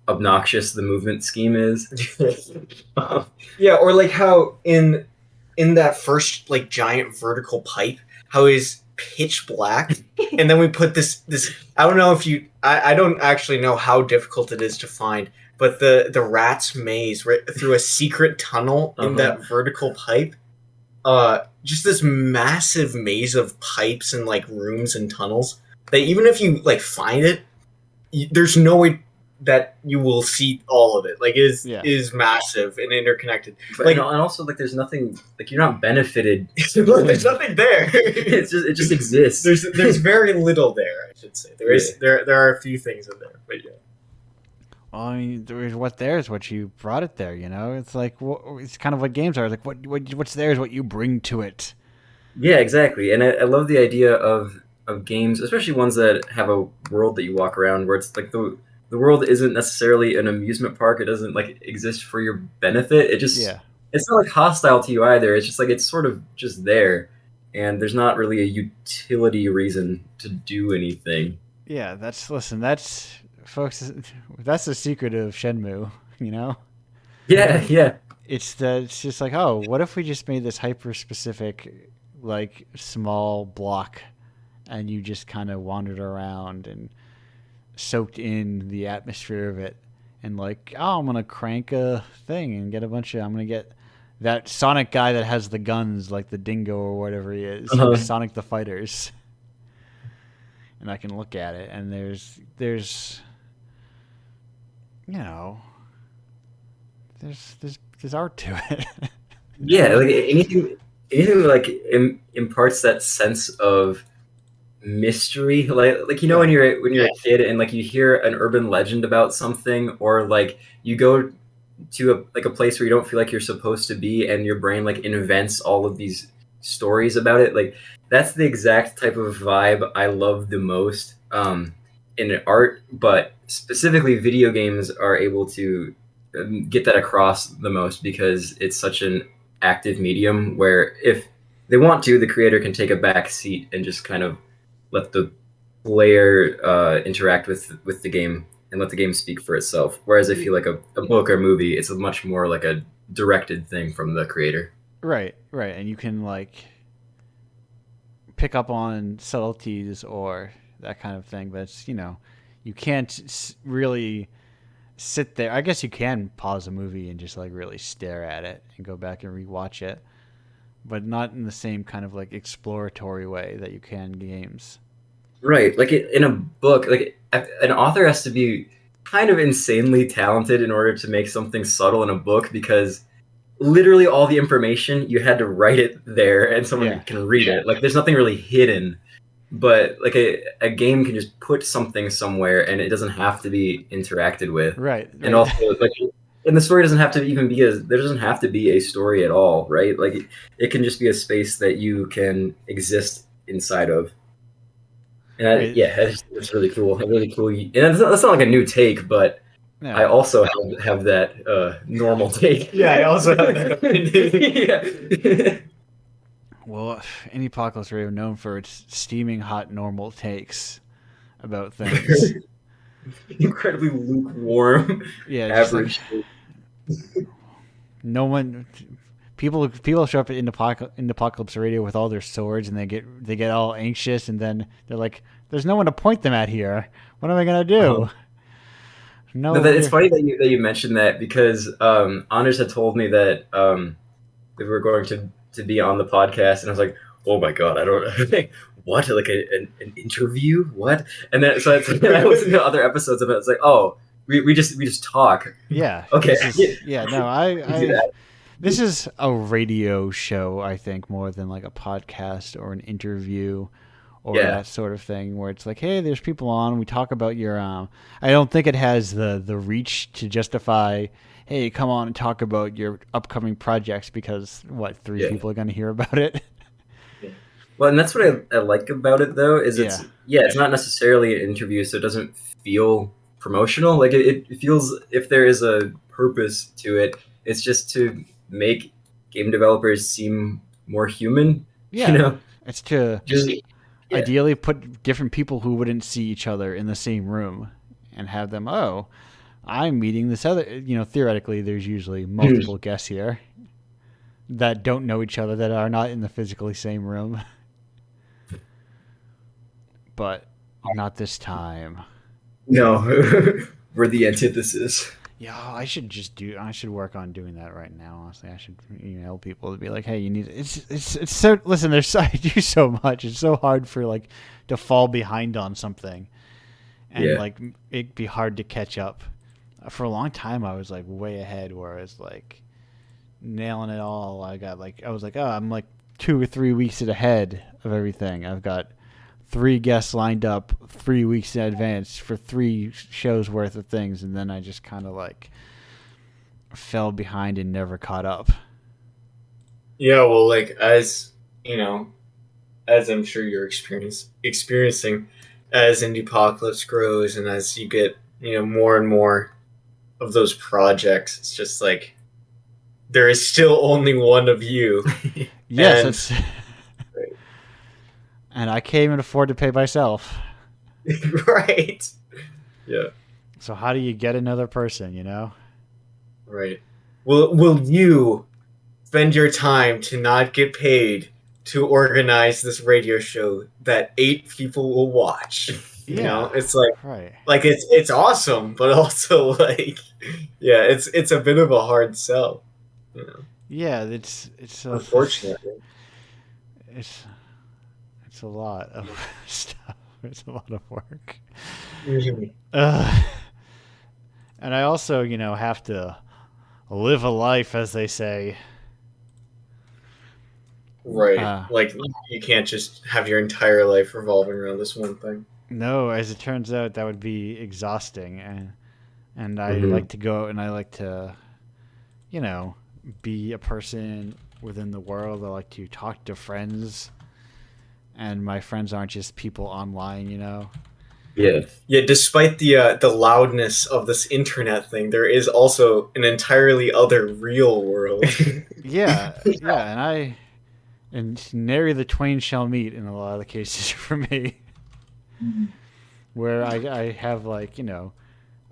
obnoxious the movement scheme is. Yeah, or like how in that first like giant vertical pipe, how is pitch black, and then we put this I don't know if I don't actually know how difficult it is to find, but the rat's maze right through a secret tunnel in that vertical pipe, just this massive maze of pipes and like rooms and tunnels that even if you like find it, there's no way that you will see all of it. Like Yeah. it is massive and interconnected. But, Like and also like there's nothing like you're not benefited. there's nothing there. It just exists. There's very little there. I should say there are a few things in there, but yeah. Well, I mean, there's what you brought it there. You know, it's like it's kind of what games are. Like what's there is what you bring to it. Yeah, exactly. And I love the idea of games, especially ones that have a world that you walk around where it's like the world isn't necessarily an amusement park. It doesn't like exist for your benefit. It's not like hostile to you either. It's just like it's sort of just there, and there's not really a utility reason to do anything. Yeah, that's folks. That's the secret of Shenmue. You know. Yeah, yeah. It's just like, oh, what if we just made this hyper specific, like small block, and you just kind of wandered around and soaked in the atmosphere of it, and like, oh, I'm gonna crank a thing and get I'm gonna get that Sonic guy that has the guns, like the Dingo or whatever he is, Sonic the Fighters, and I can look at it, and there's you know, there's art to it. Yeah, like anything like imparts that sense of mystery, like you know when you're a kid and like you hear an urban legend about something, or like you go to a place where you don't feel like you're supposed to be, and your brain like invents all of these stories about it. Like that's the exact type of vibe I love the most in art, but specifically video games are able to get that across the most because it's such an active medium where if they want to, the creator can take a back seat and just kind of let the player interact with the game and let the game speak for itself. Whereas I feel like a book or movie, it's a much more like a directed thing from the creator. Right, and you can like pick up on subtleties or that kind of thing, but it's, you can't really sit there. I guess you can pause a movie and just like really stare at it and go back and rewatch it, but not in the same kind of like exploratory way that you can in games. Right, like in a book, like an author has to be kind of insanely talented in order to make something subtle in a book, because literally all the information you had to write it there and someone can read it. Like there's nothing really hidden, but like a game can just put something somewhere and it doesn't have to be interacted with. Right. And also like, and the story doesn't have to even be there doesn't have to be a story at all, right? Like it can just be a space that you can exist inside of. And it's really cool. Really cool. And that's not like a new take, but no. I also have that normal take. Yeah, I also have that. Yeah. Well, Indiepocalypse Radio known for its steaming hot normal takes about things. Incredibly lukewarm. Yeah, average. Like, no one. People show up at Indiepocalypse Radio with all their swords, and they get all anxious, and then they're like, "There's no one to point them at here. What am I gonna do?" No, it's funny that you mentioned that, because Anders had told me that we were going to be on the podcast, and I was like, "Oh my god, I don't what, like an interview, what?" And then so I listened to other episodes of it. It's like, oh, we just talk. Yeah. Okay. This is a radio show, I think, more than like a podcast or an interview or that sort of thing, where it's like, hey, there's people on, we talk about your I don't think it has the reach to justify, hey, come on and talk about your upcoming projects, because three people are going to hear about it. Well, and that's what I like about it, though, is it's not necessarily an interview, so it doesn't feel promotional. Like it feels, if there is a purpose to it, it's just to make game developers seem more human. Yeah, it's to ideally put different people who wouldn't see each other in the same room and have them, oh, I'm meeting this other, theoretically there's usually multiple guests here that don't know each other, that are not in the physically same room. But not this time. No, we're the antithesis. Yeah, I should work on doing that right now. Honestly, I should email people to be like, "Hey, you need it's so listen. There's I do so much. It's so hard for like to fall behind on something, and Yeah. like it'd be hard to catch up. For a long time, I was like way ahead, where I was like nailing it all. I was like, oh, I'm like 2 or 3 weeks ahead of everything. I've got 3 guests lined up 3 weeks in advance for 3 shows worth of things, and then I just kind of like fell behind and never caught up. Yeah, well, like as you know, as I'm sure you're experiencing, as Indiepocalypse grows and as you get more and more of those projects, it's just like there is still only one of you, Yes, and that's and I can't even afford to pay myself. right, yeah, So how do you get another person? You know? right. Will you spend your time to not get paid to organize this radio show that 8 people will watch? Yeah. It's Right. like it's awesome, but also like yeah, it's a bit of a hard sell, you know. Yeah, it's Unfortunately. it's it's a lot of stuff. It's a lot of work. Mhm. Uh, and I also, have to live a life, as they say. Right. Uh, Like you can't just have your entire life revolving around this one thing. no, as it turns out, that would be exhausting, and I Hmm. like to go out and I like to, you know, be a person within the world. I like to talk to friends, and my friends aren't just people online. Yeah. Yeah, despite the loudness of this internet thing, there is also an entirely other real world. Yeah, yeah, and nary the twain shall meet in a lot of the cases for me, where I have like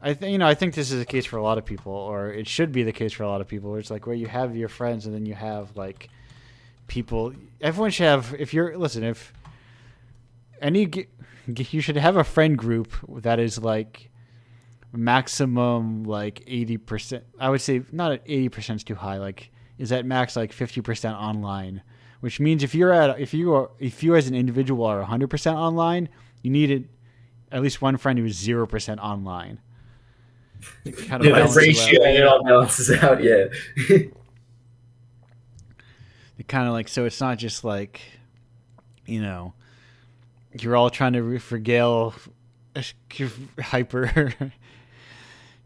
I think this is the case for a lot of people, or it should be the case for a lot of people. Where it's like where you have your friends, and then you have like people. Everyone should have. If you're listen, if any, you should have a friend group that is like maximum like 80%. I would say not at 80% is too high. Like is at max like 50% online, which means if you as an individual are 100% online, you need at least one friend who is 0% online to kind of Yeah, The that's balance you ratio out. it all balances out. Yeah. It kind of like so it's not just like you know you're all trying to regale hyper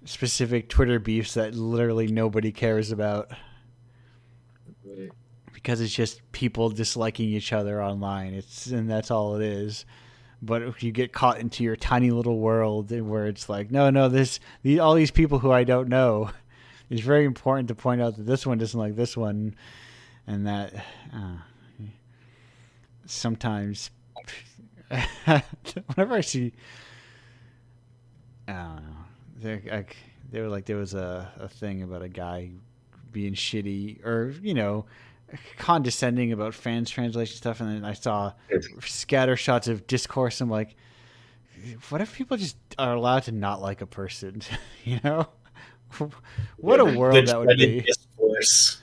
specific Twitter beefs that literally nobody cares about because it's just people disliking each other online. And that's all it is. But if you get caught into your tiny little world where it's like, no, all these people who I don't know, it's very important to point out that this one doesn't like this one, and that sometimes whenever I see, I don't know, there was a thing about a guy being shitty or condescending about fans translation stuff, and then I saw scatter shots of discourse. I'm like, what if people just are allowed to not like a person? you know, what a world that would dreaded be. discourse.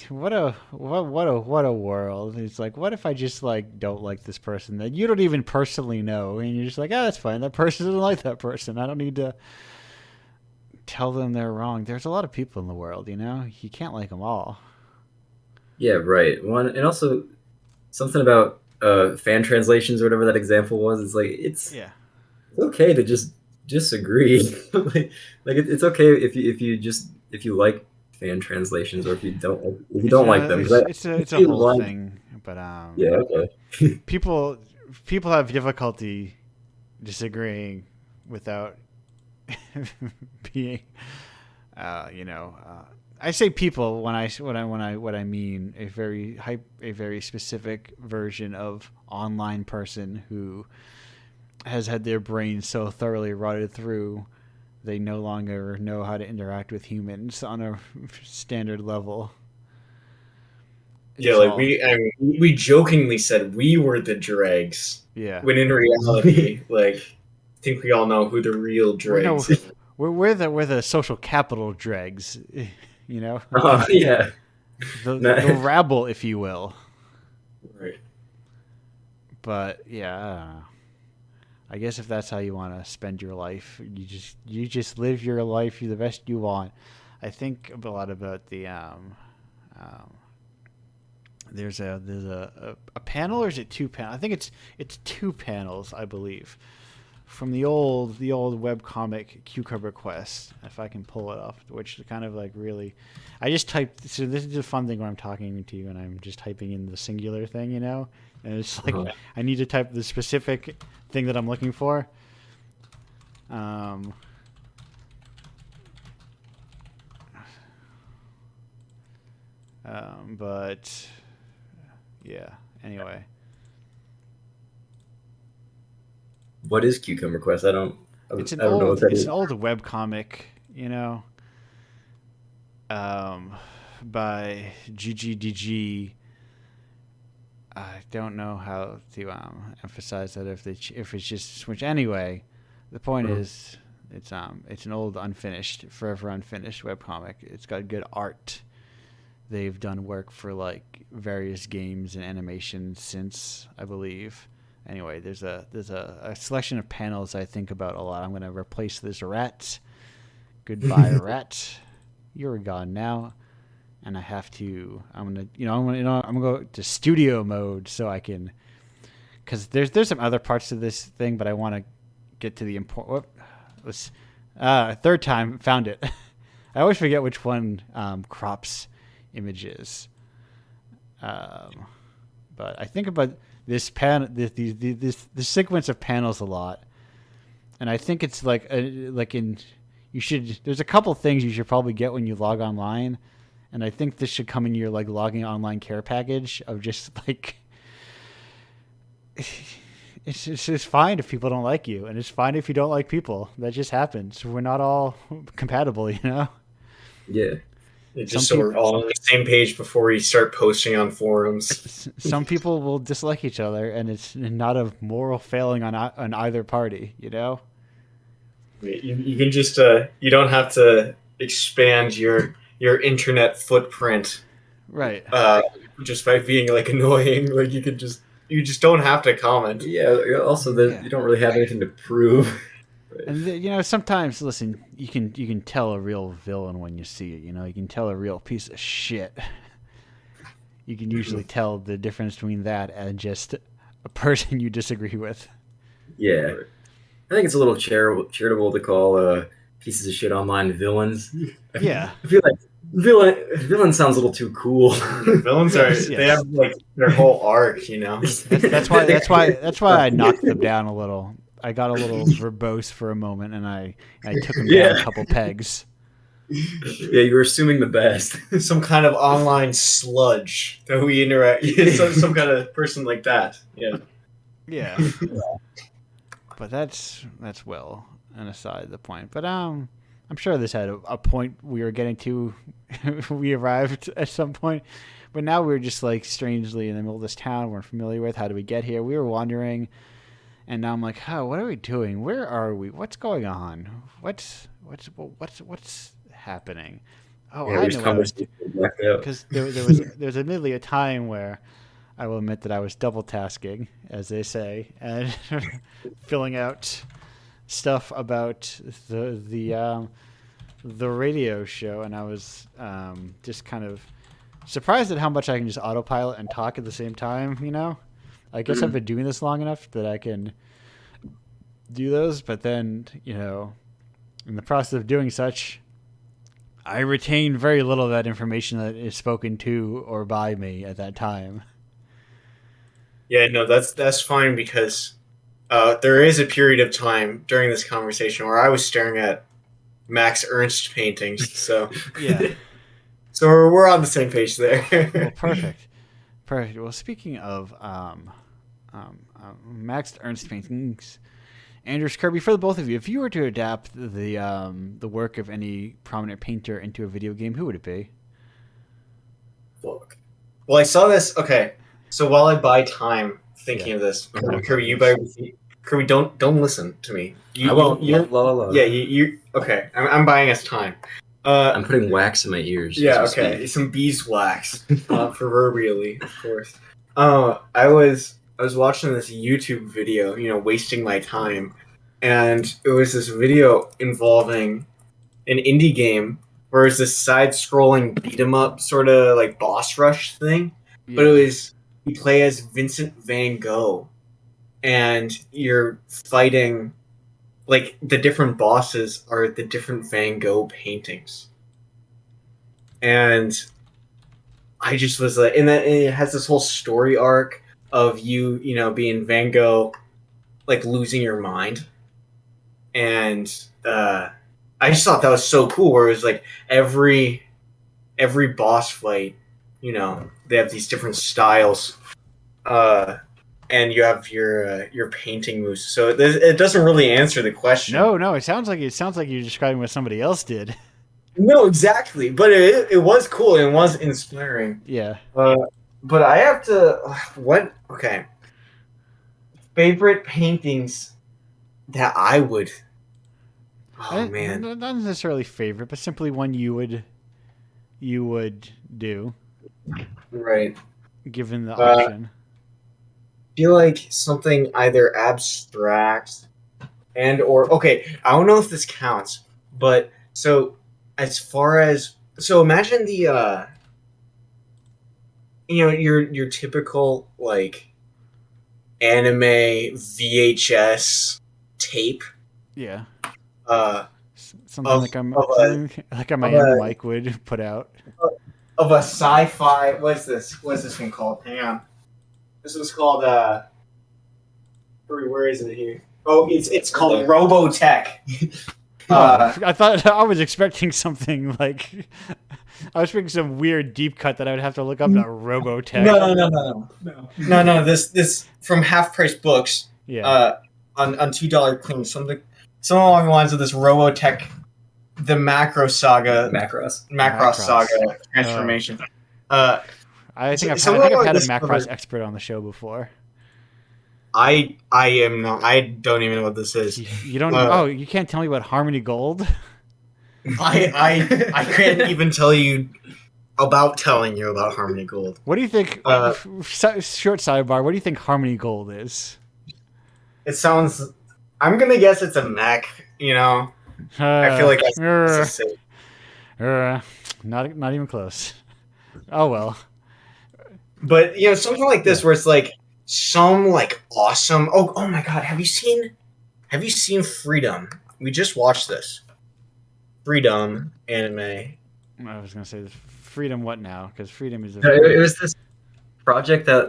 What a world. It's like, what if I just like don't like this person that you don't even personally know, and you're just like, that's fine. That person doesn't like that person. I don't need to tell them they're wrong. There's a lot of people in the world, you can't like them all. Yeah. Right. One, and also something about fan translations or whatever that example was. It's like Yeah. it's okay to just disagree. It's okay if you like fan translations or if you don't like them. 'Cause It's I a feel whole like thing, but yeah, okay. people people have difficulty disagreeing without being, I say people when what I mean a very specific version of online person who has had their brain so thoroughly rotted through they no longer know how to interact with humans on a standard level. Yeah, It's like all we jokingly said we were the dregs, yeah. when in reality, like I think we all know who the real We're no dregs is. we're the social capital dregs, you know, Oh yeah. the rabble, if you will. Right. But yeah, I don't know. I guess if that's how you want to spend your life, you just live your life the best you want. I think a lot about the um, there's a panel, or is it two panels? I think it's two panels, I believe, from the old webcomic Cucumber Quest. If I can pull it up, which kind of like really, I just typed. So this is a fun thing when I'm talking to you and I'm just typing in the singular thing, you know, and it's like I need to type the specific thing that I'm looking for. But yeah. Anyway, What is Cucumber Quest? I don't know what that it's is. an old web comic, you know, by GGDG. I don't know how to emphasize that if it's just switch. Anyway, the point is it's an old unfinished, forever unfinished webcomic. It's got good art. They've done work for like various games and animations since, I believe. Anyway, there's a selection of panels I think about a lot. I'm gonna replace this rat. Goodbye, rat. You're gone now. And I have to. I'm gonna go to studio mode so I can, because there's some other parts to this thing, but I want to get to the important. Third time found it. I always forget which one crops images. But I think about this this sequence of panels a lot, and I think it's like you should. There's a couple things you should probably get when you log online. And I think this should come in your like logging online care package of just like it's fine if people don't like you, and it's fine if you don't like people. That just happens. We're not all compatible, you know. Yeah. Just so we're all on the same page before we start posting on forums. Some people will dislike each other, and it's not a moral failing on either party, you know. You can just you don't have to expand your internet footprint, right? Just by being like annoying. Like you just don't have to comment. Yeah. Also, you don't really have anything to prove. And sometimes, listen, you can tell a real villain when you see it. You know, you can tell a real piece of shit. You can usually tell the difference between that and just a person you disagree with. Yeah, I think it's a little charitable to call pieces of shit online villains. Yeah, I feel like villain sounds a little too cool. Villains are they have like their whole arc, you know. That's why I knocked them down a little. I got a little verbose for a moment, and I took them down a couple pegs. Yeah, you were assuming the best. Some kind of online sludge that we interact. Some kind of person like that. Yeah. Yeah. But that's well and aside the point. But I'm sure this had a point we were getting to. We arrived at some point, but now we're just like strangely in the middle of this town we're familiar with. How do we get here? We were wandering, and now I'm like, what are we doing? Where are we? What's going on? What's happening? Oh, yeah, I know what I was doing. Because there was admittedly a time where I will admit that I was double tasking, as they say, and filling out stuff about the radio show, and I was just kind of surprised at how much I can just autopilot and talk at the same time. You know, I guess I've been doing this long enough that I can do those, but then in the process of doing such, I retain very little of that information that is spoken to or by me at that time. Yeah, no, that's fine, because there is a period of time during this conversation where I was staring at Max Ernst paintings. So yeah, so we're on the same page there. Well, perfect. Well, speaking of Max Ernst paintings, Anders, Kirby, for the both of you, if you were to adapt the work of any prominent painter into a video game, who would it be? Fuck. Well, I saw this. Okay, so while I buy time thinking of this, Kirby, you buy Kirby, don't listen to me. I won't. Yeah, you. Okay, I'm buying us time. I'm putting wax in my ears. Yeah, as we okay. speak. Some beeswax, proverbially, of course. I was watching this YouTube video, wasting my time, and it was this video involving an indie game where it's this side-scrolling beat 'em up sort of like boss rush thing, but it was you play as Vincent Van Gogh, and you're fighting like the different bosses are the different Van Gogh paintings. And I just was like, and then it has this whole story arc of you, being Van Gogh, like losing your mind. And I just thought that was so cool. Where it was like every boss fight, they have these different styles, and you have your painting moves. So it doesn't really answer the question. No, it sounds like you're describing what somebody else did. No, exactly. But it was cool and it was inspiring. Yeah. But I have to. What? Okay. Favorite paintings that I would. Oh man. Not necessarily favorite, but simply one you would do, Right. given the option. I feel like something either abstract or okay. I don't know if this counts, but so as far as imagine the your typical like anime VHS tape. Yeah. Something Of- like of a- like a man Mike would put out. Of a sci-fi. What's this thing called? Hang on. This was called where is it here? Oh, it's called Robotech. I thought I was expecting something like I was expecting some weird deep cut that I would have to look up. Not Robotech. No. This from Half Price Books. Yeah. On $2 clean. Something along the lines of this Robotech, the Macross saga transformation. I think I've something like had a this Macross covered. expert on the show before. I am not. I don't even know what this is. You don't. You can't tell me about Harmony Gold. I can't even tell you about telling you about Harmony Gold. What do you think? Short sidebar. What do you think Harmony Gold is? It sounds. I'm gonna guess it's a mech. I feel like that's not even close. Oh well. But something like this where it's like some like awesome. Oh my god! Have you seen Freedom? We just watched this. Freedom anime. I was gonna say Freedom. What now? Because Freedom is. It was this project that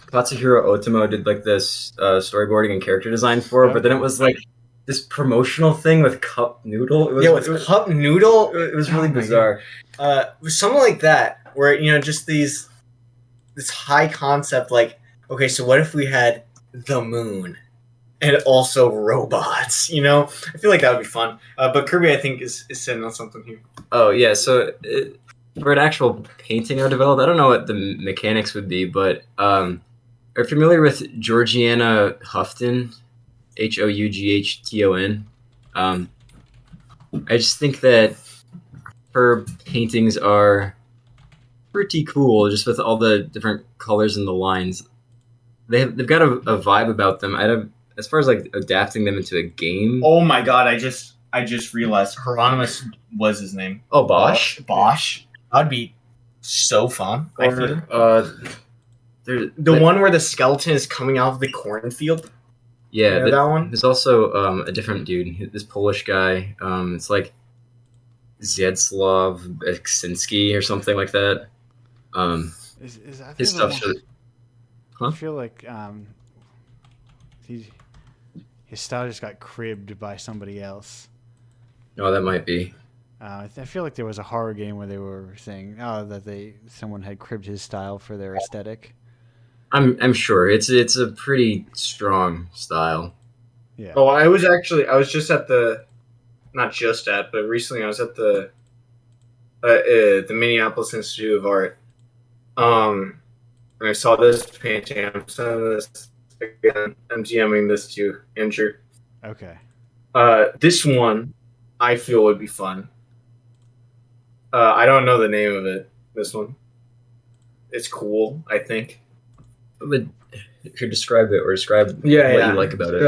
Katsuhiro Otomo did like this storyboarding and character design for, but then it was like this promotional thing with Cup Noodle. It was Cup Noodle. It was really bizarre. Something like that, where just this high concept, like, okay, so what if we had the moon and also robots? I feel like that would be fun. But Kirby, I think, is sitting on something here. Oh yeah, so for an actual painting I developed, I don't know what the mechanics would be, but are you familiar with Georgiana Houghton? Houghton. I just think that her paintings are pretty cool, just with all the different colors and the lines. They've got a vibe about them. As far as like adapting them into a game. Oh my god! I just realized Hieronymus was his name. Oh, Bosch. Bosch. That'd be so fun. The one where the skeleton is coming out of the cornfield. Yeah, that one. There's also a different dude, this Polish guy. It's like Zdzisław Beksinski or something like that. Is that His stuff's really... I feel like his style just got cribbed by somebody else. Oh, that might be. I feel like there was a horror game where they were saying that someone had cribbed his style for their aesthetic. I'm sure it's a pretty strong style. Yeah. Oh, I was just at the, not just at, but recently I was at the Minneapolis Institute of Art. And I saw this painting. I'm sending this again, I'm DMing this to Andrew. Okay. This one I feel would be fun. I don't know the name of it. This one. It's cool, I think. But you could describe it or describe Yeah, what yeah. you like about it.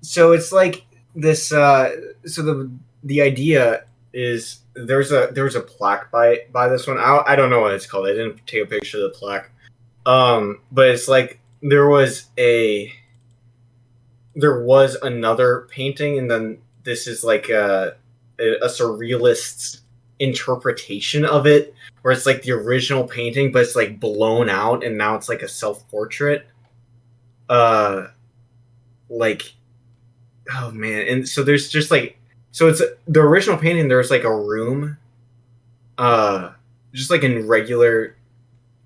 So it's like this. So the idea is there's a plaque by this one. I don't know what it's called. I didn't take a picture of the plaque. But it's like there was another painting, and then this is like a surrealist's interpretation of it, where it's like the original painting, but it's like blown out, and now it's like a self-portrait. Like, oh man, and so there's just like, so it's the original painting. There's like a room, just like in regular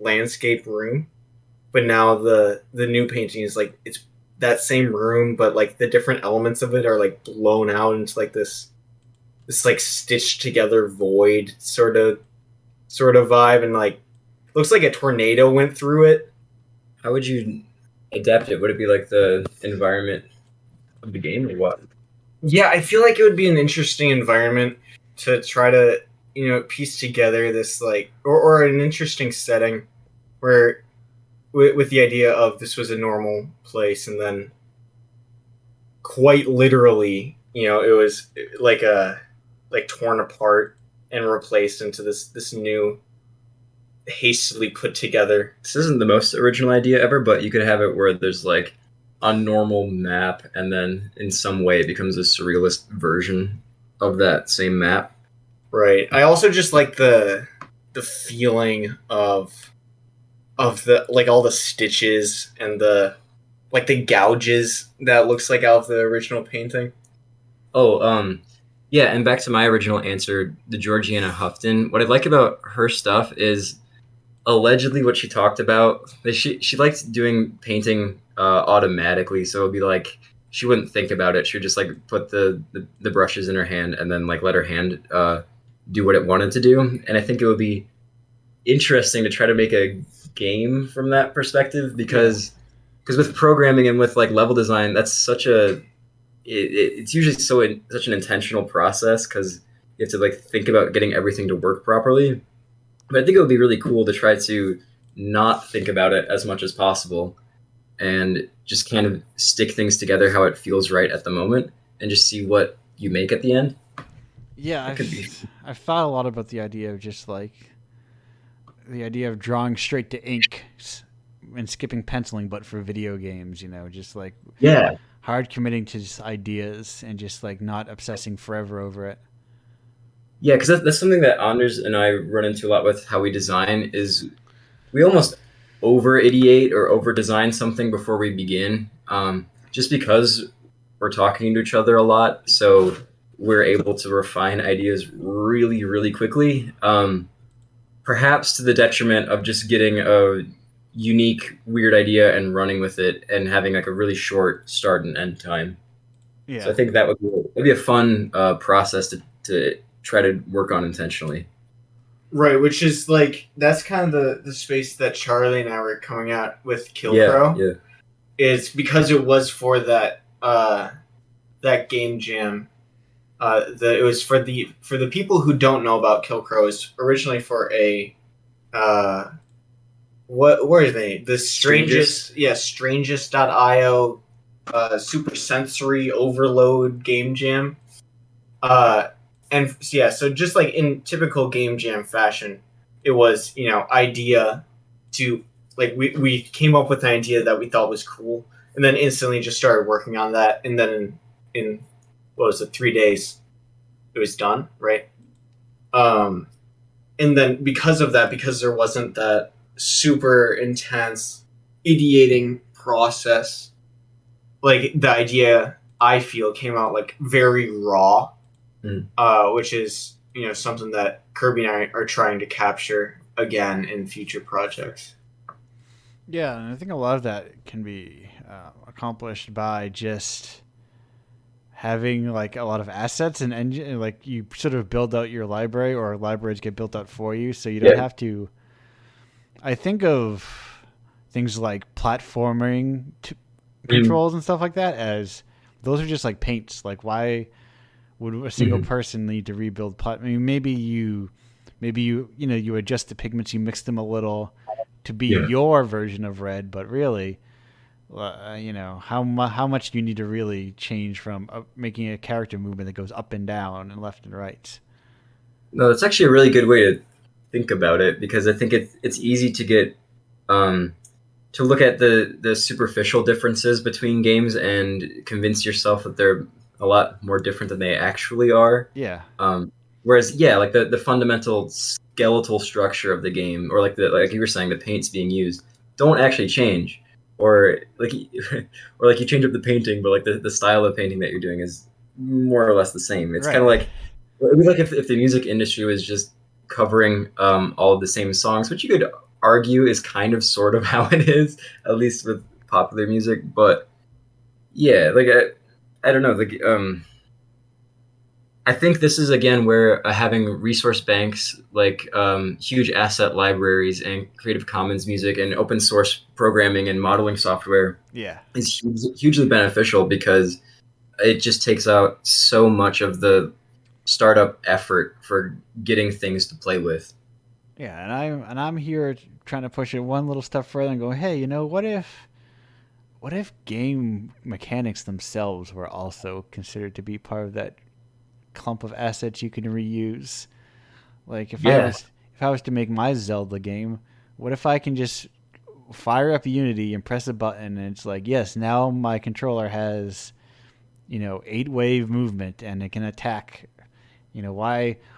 landscape room, but now the new painting is like it's that same room, but like the different elements of it are like blown out into like this like stitched together void sort of vibe, and like looks like a tornado went through it. How would you adapt it? Would it be like the environment of the game or what? Yeah, I feel like it would be an interesting environment to try to, piece together this like or an interesting setting where with the idea of this was a normal place, and then quite literally, it was like torn apart and replaced into this new hastily put together. This isn't the most original idea ever, but you could have it where there's like a normal map, and then in some way it becomes a surrealist version of that same map. Right. I also just like the feeling of the like all the stitches and the like the gouges that looks like out of the original painting. Oh, yeah, and back to my original answer, the Georgiana Houghton. What I like about her stuff is allegedly what she talked about. She liked doing painting automatically, so it'd be like she wouldn't think about it. She would just like put the brushes in her hand and then like let her hand do what it wanted to do. And I think it would be interesting to try to make a game from that perspective, because with programming and with like level design, that's such a it's usually such an intentional process, because you have to like think about getting everything to work properly. But I think it would be really cool to try to not think about it as much as possible and just kind of stick things together how it feels right at the moment and just see what you make at the end. Yeah, I've thought a lot about the idea of just like the idea of drawing straight to ink and skipping penciling, but for video games, just like hard committing to just ideas and just like not obsessing forever over it. Yeah, because that's something that Anders and I run into a lot with how we design is we almost over ideate or over design something before we begin, just because we're talking to each other a lot. So we're able to refine ideas really, really quickly, perhaps to the detriment of just getting a unique, weird idea and running with it and having like a really short start and end time. Yeah. So I think that would be a fun process to try to work on intentionally. Right, which is like that's kind of the space that Charlie and I were coming at with Killcrow. Yeah. Is because it was for that that game jam. It was for the people who don't know about Killcrow. Is originally for a where is they the strangest.io super sensory overload game jam. And yeah, so just like in typical game jam fashion, it was, idea to like we came up with an idea that we thought was cool, and then instantly just started working on that, and then in what was it, 3 days, it was done, right? And then because of that, because there wasn't that super intense ideating process, like the idea I feel came out like very raw. Which is something that Kirby and I are trying to capture again in future projects. Yeah, and I think a lot of that can be accomplished by just having like a lot of assets and engine. Like you sort of build out your library, or libraries get built out for you, so you don't have to. I think of things like platforming controls and stuff like that as those are just like paints. Like why would a single person need to rebuild I mean, maybe you you adjust the pigments, you mix them a little to be your version of red, but really, how much do you need to really change from making a character movement that goes up and down and left and right? No, that's actually a really good way to think about it, because I think it's easy to get to look at the superficial differences between games and convince yourself that they're a lot more different than they actually are. Yeah. Whereas, like the fundamental skeletal structure of the game, or like you were saying, the paints being used don't actually change, or like you change up the painting, but like the style of painting that you're doing is more or less the same. It's kind of like it'd be like if the music industry was just covering all of the same songs, which you could argue is kind of sort of how it is, at least with popular music. But yeah, like I don't know, like I think this is again where having resource banks like huge asset libraries and Creative Commons music and open source programming and modeling software is hugely beneficial, because it just takes out so much of the startup effort for getting things to play with. Yeah, and I'm here trying to push it one little step further and go, hey, what if game mechanics themselves were also considered to be part of that clump of assets you can reuse? Like if I was to make my Zelda game, what if I can just fire up Unity and press a button and it's like, yes, now my controller has 8-wave movement and it can attack.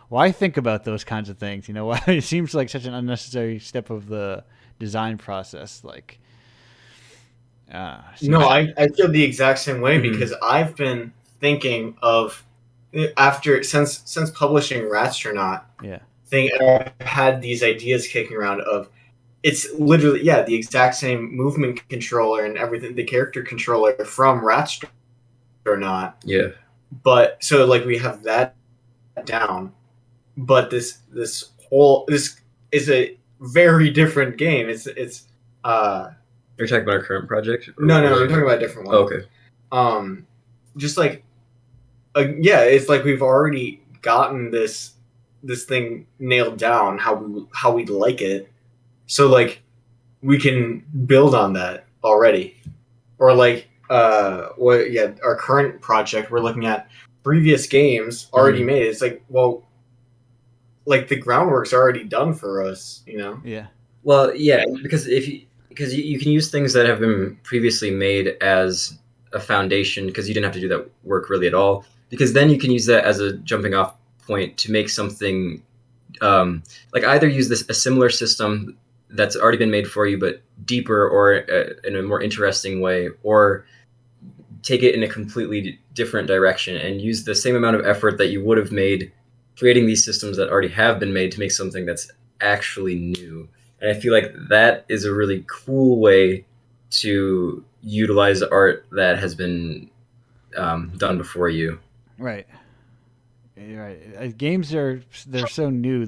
Why think about those kinds of things? Why it seems like such an unnecessary step of the design process. Like, no, I feel the exact same way, because I've been thinking of since publishing Ratstronaut. I've had these ideas kicking around of it's literally the exact same movement controller and everything, the character controller from Ratstronaut. Yeah. But so like we have that down, but this is a very different game. It's You're talking about our current project? No, I'm talking about a different one. Oh, okay. Just like it's like we've already gotten this thing nailed down how we like it, so like we can build on that already. Or like our current project, we're looking at previous games already made. It's like, well, like the groundwork's already done for us, Yeah. Well, yeah, because you can use things that have been previously made as a foundation, because you didn't have to do that work really at all, because then you can use that as a jumping off point to make something like either use a similar system that's already been made for you but deeper or in a more interesting way, or take it in a completely different direction and use the same amount of effort that you would have made creating these systems that already have been made to make something that's actually new. And I feel like that is a really cool way to utilize art that has been done before you. Right. Games they're so new.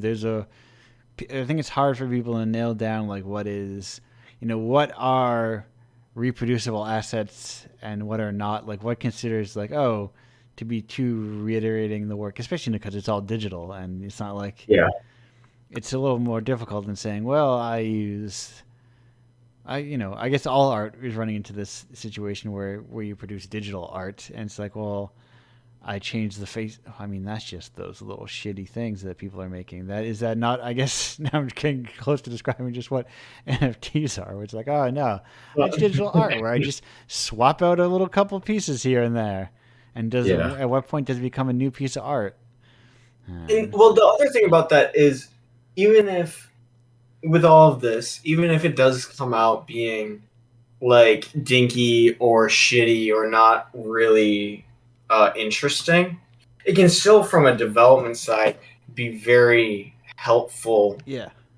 I think it's hard for people to nail down like what are reproducible assets and what are not. Like what considers like, oh, to be too reiterating the work, especially because it's all digital and it's not like it's a little more difficult than saying, well, I guess all art is running into this situation where you produce digital art and it's like, well, I changed the face. I mean, that's just those little shitty things that people are making. Is that not, I guess now I'm getting close to describing just what NFTs are, where it's like, oh no, it's digital art where I just swap out a little couple pieces here and there. And at what point does it become a new piece of art? Well, the other thing about that is, even if with all of this, even if it does come out being like dinky or shitty or not really interesting, it can still, from a development side, be very helpful.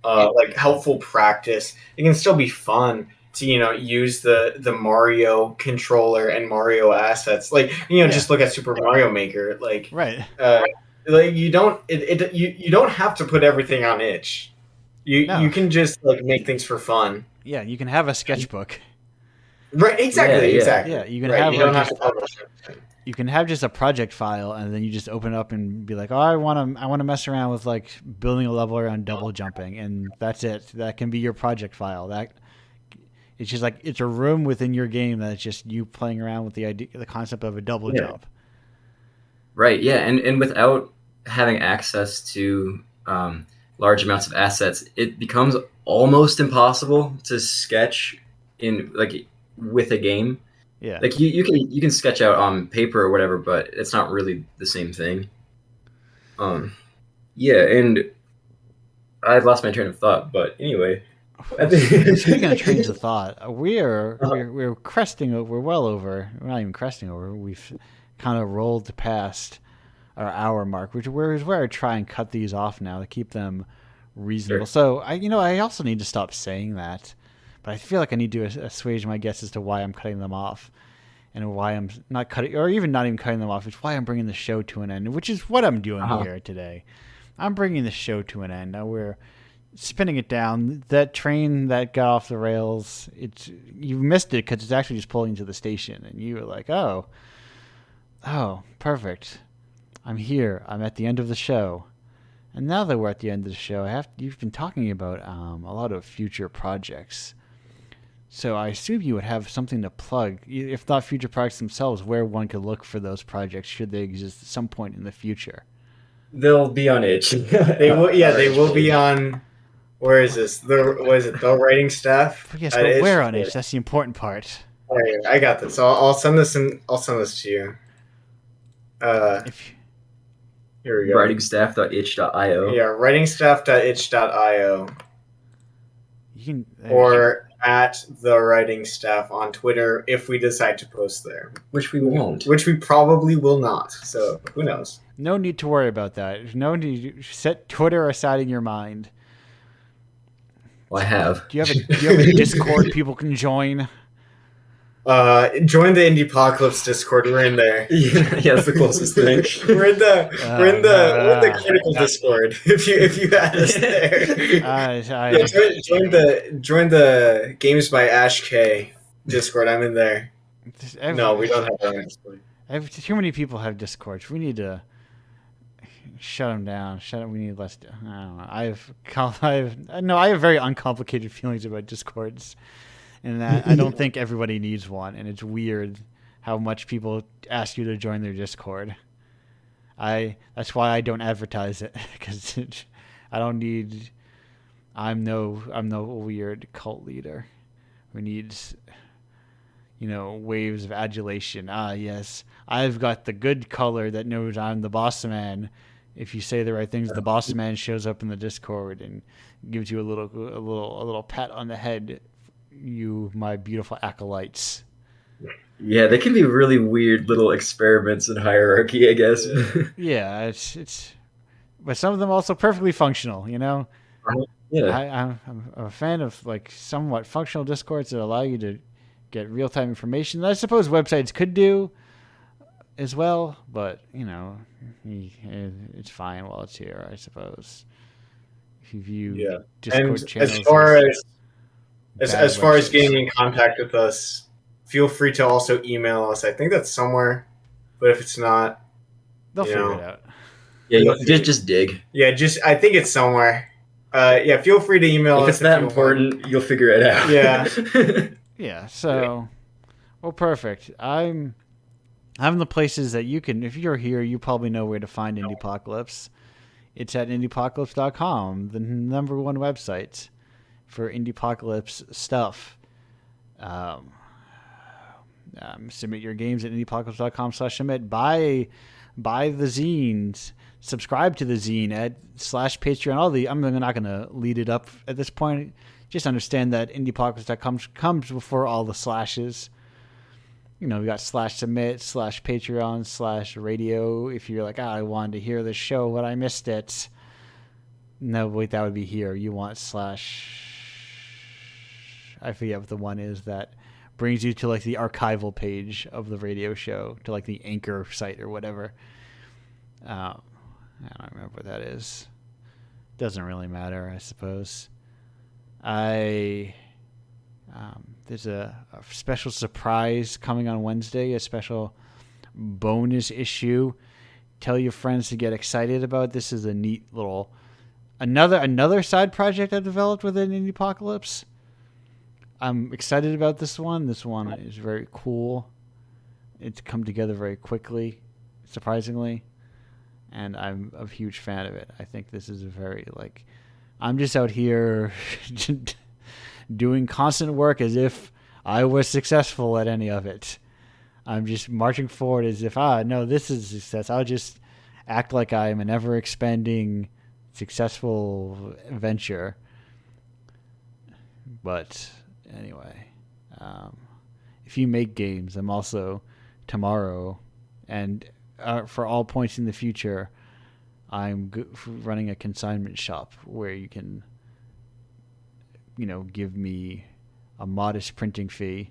Like helpful practice. It can still be fun to use the Mario controller and Mario assets. Like just look at Super Mario Maker. Like right. Like you don't have to put everything on itch. No. You can just like make things for fun. Yeah, you can have a sketchbook. Right, exactly, Yeah. exactly. Yeah, you can right. have You don't have just to publish it. you can have just a project file, and then you just open it up and be like, oh, I want to mess around with like building a level around double jumping, and that's it. That can be your project file. That it's just like it's a room within your game that's just you playing around with the idea, the concept of a double Yeah. jump. Right. Yeah. And without having access to large amounts of assets, it becomes almost impossible to sketch in like with a game. Yeah. Like you can sketch out on paper or whatever, but it's not really the same thing. Yeah, and I lost my train of thought, but anyway. Speaking of trains of thought, we're cresting over. We're well over. We're not even cresting over. We've kind of rolled past our hour mark, which is where I try and cut these off now to keep them reasonable. Sure. So I also need to stop saying that, but I feel like I need to assuage my guess as to why I'm cutting them off, and why I'm not cutting, or even not even cutting them off. It's why I'm bringing the show to an end, which is what I'm doing here today. I'm bringing the show to an end. Now we're spinning it down. That train that got off the rails, you missed it because it's actually just pulling to the station, and you were like, oh, perfect. I'm here. I'm at the end of the show. And now that we're at the end of the show, you've been talking about a lot of future projects. So I assume you would have something to plug, if not future projects themselves, where one could look for those projects should they exist at some point in the future. They'll be on itch. They will. Yeah, they will be on. Where is this? The writing staff? Yes, but where on itch? That's the important part. Right, I got this. I'll send this in. I'll send this to you. Here we go. Writingstaff.itch.io. Yeah, writingstaff.itch.io. You can, or at the writing staff on Twitter if we decide to post there. Which we won't. Which we probably will not. So who knows? No need to worry about that. No need. Set Twitter aside in your mind. Well, I have. Do you have a Discord people can join? Join the Indiepocalypse Discord. We're in there. Yeah, that's the closest thing. we're in the critical Discord. If you add us there. Join the Games by Ash K Discord. I'm in there. No, we don't have that on Discord. Too many people have Discords. We need to shut them down. We need less. I don't know. I have very uncomplicated feelings about Discords. And that I don't think everybody needs one, and it's weird how much people ask you to join their Discord. That's why I don't advertise it, because I don't need. I'm no weird cult leader who needs, waves of adulation. Ah, yes, I've got the good color that knows I'm the boss man. If you say the right things, the boss man shows up in the Discord and gives you a little pat on the head. You, my beautiful acolytes. Yeah, they can be really weird little experiments in hierarchy, I guess. Yeah, it's, but some of them also perfectly functional. Yeah, I'm a fan of like somewhat functional Discords that allow you to get real time information that I suppose websites could do as well. But it's fine while it's here, I suppose. If you view Discord channels. As far as getting in contact with us, feel free to also email us. I think that's somewhere, but if it's not, they'll figure it out. Yeah, just dig. Yeah, I think it's somewhere. Feel free to email us. If it's that important, you'll figure it out. Yeah. Yeah. So, well, perfect. I'm the places that you can. If you're here, you probably know where to find Indiepocalypse. It's at indiepocalypse.com, the #1 website for Indiepocalypse stuff. Submit your games at indiepocalypse.com/submit. Buy the zines. Subscribe to the zine at /Patreon. I'm not going to lead it up at this point. Just understand that indiepocalypse.com comes before all the slashes. We got /submit, /Patreon, /radio. If you're like, I wanted to hear this show, but I missed it. No, wait, that would be here. You want / I forget what the one is that brings you to like the archival page of the radio show, to like the Anchor site or whatever. I don't remember what that is. Doesn't really matter, I suppose. I there's a special surprise coming on Wednesday, a special bonus issue. Tell your friends to get excited about. This is a neat little another side project I've developed within Indiepocalypse. I'm excited about this one. This one is very cool. It's come together very quickly, surprisingly, and I'm a huge fan of it. I think this is a very I'm just out here doing constant work as if I was successful at any of it. I'm just marching forward as if, no, this is a success. I'll just act like I am an ever-expanding, successful venture. But anyway, if you make games, I'm also tomorrow, and for all points in the future, I'm running a consignment shop where you can, give me a modest printing fee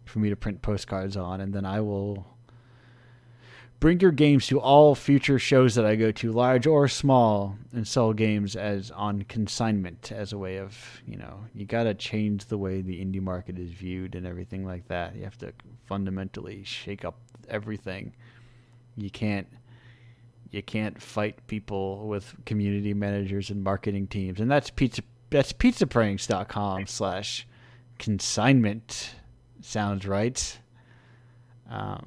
for me to print postcards on, and then I will bring your games to all future shows that I go to, large or small, and sell games as on consignment as a way of, you got to change the way the indie market is viewed and everything like that. You have to fundamentally shake up everything. You can't fight people with community managers and marketing teams. And that's pizzapranks.com/consignment. Sounds right. But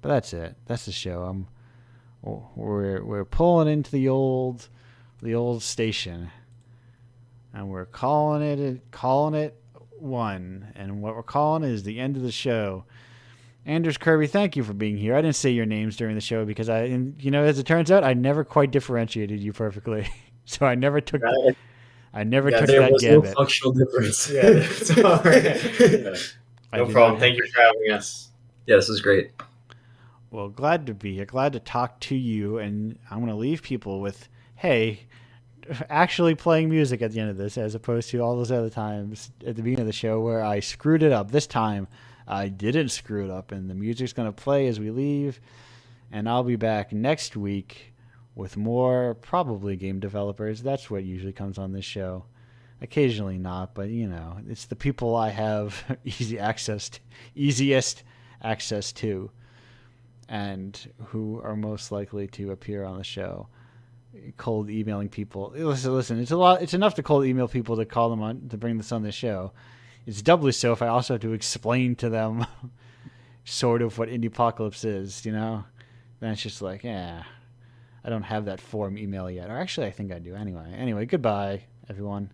that's it. That's the show. We're pulling into the old station, and we're calling it one. And what we're calling is the end of the show. Anders, Kirby, thank you for being here. I didn't say your names during the show because as it turns out, I never quite differentiated you perfectly, so I never took that gambit. No functional difference. Yeah, it's all right. No problem. Thank you for having us. Yeah, this is great. Well, glad to be here. Glad to talk to you, and I'm going to leave people with, hey, actually playing music at the end of this, as opposed to all those other times at the beginning of the show where I screwed it up. This time, I didn't screw it up, and the music's going to play as we leave, and I'll be back next week with more probably game developers. That's what usually comes on this show. Occasionally not, but it's the people I have easiest access to, and who are most likely to appear on the show. Cold emailing people. Listen. It's enough to cold email people to call them on to bring this on the show. It's doubly so if I also have to explain to them sort of what Indiepocalypse is, Then it's just I don't have that form email yet. Or actually, I think I do. Anyway, goodbye, everyone.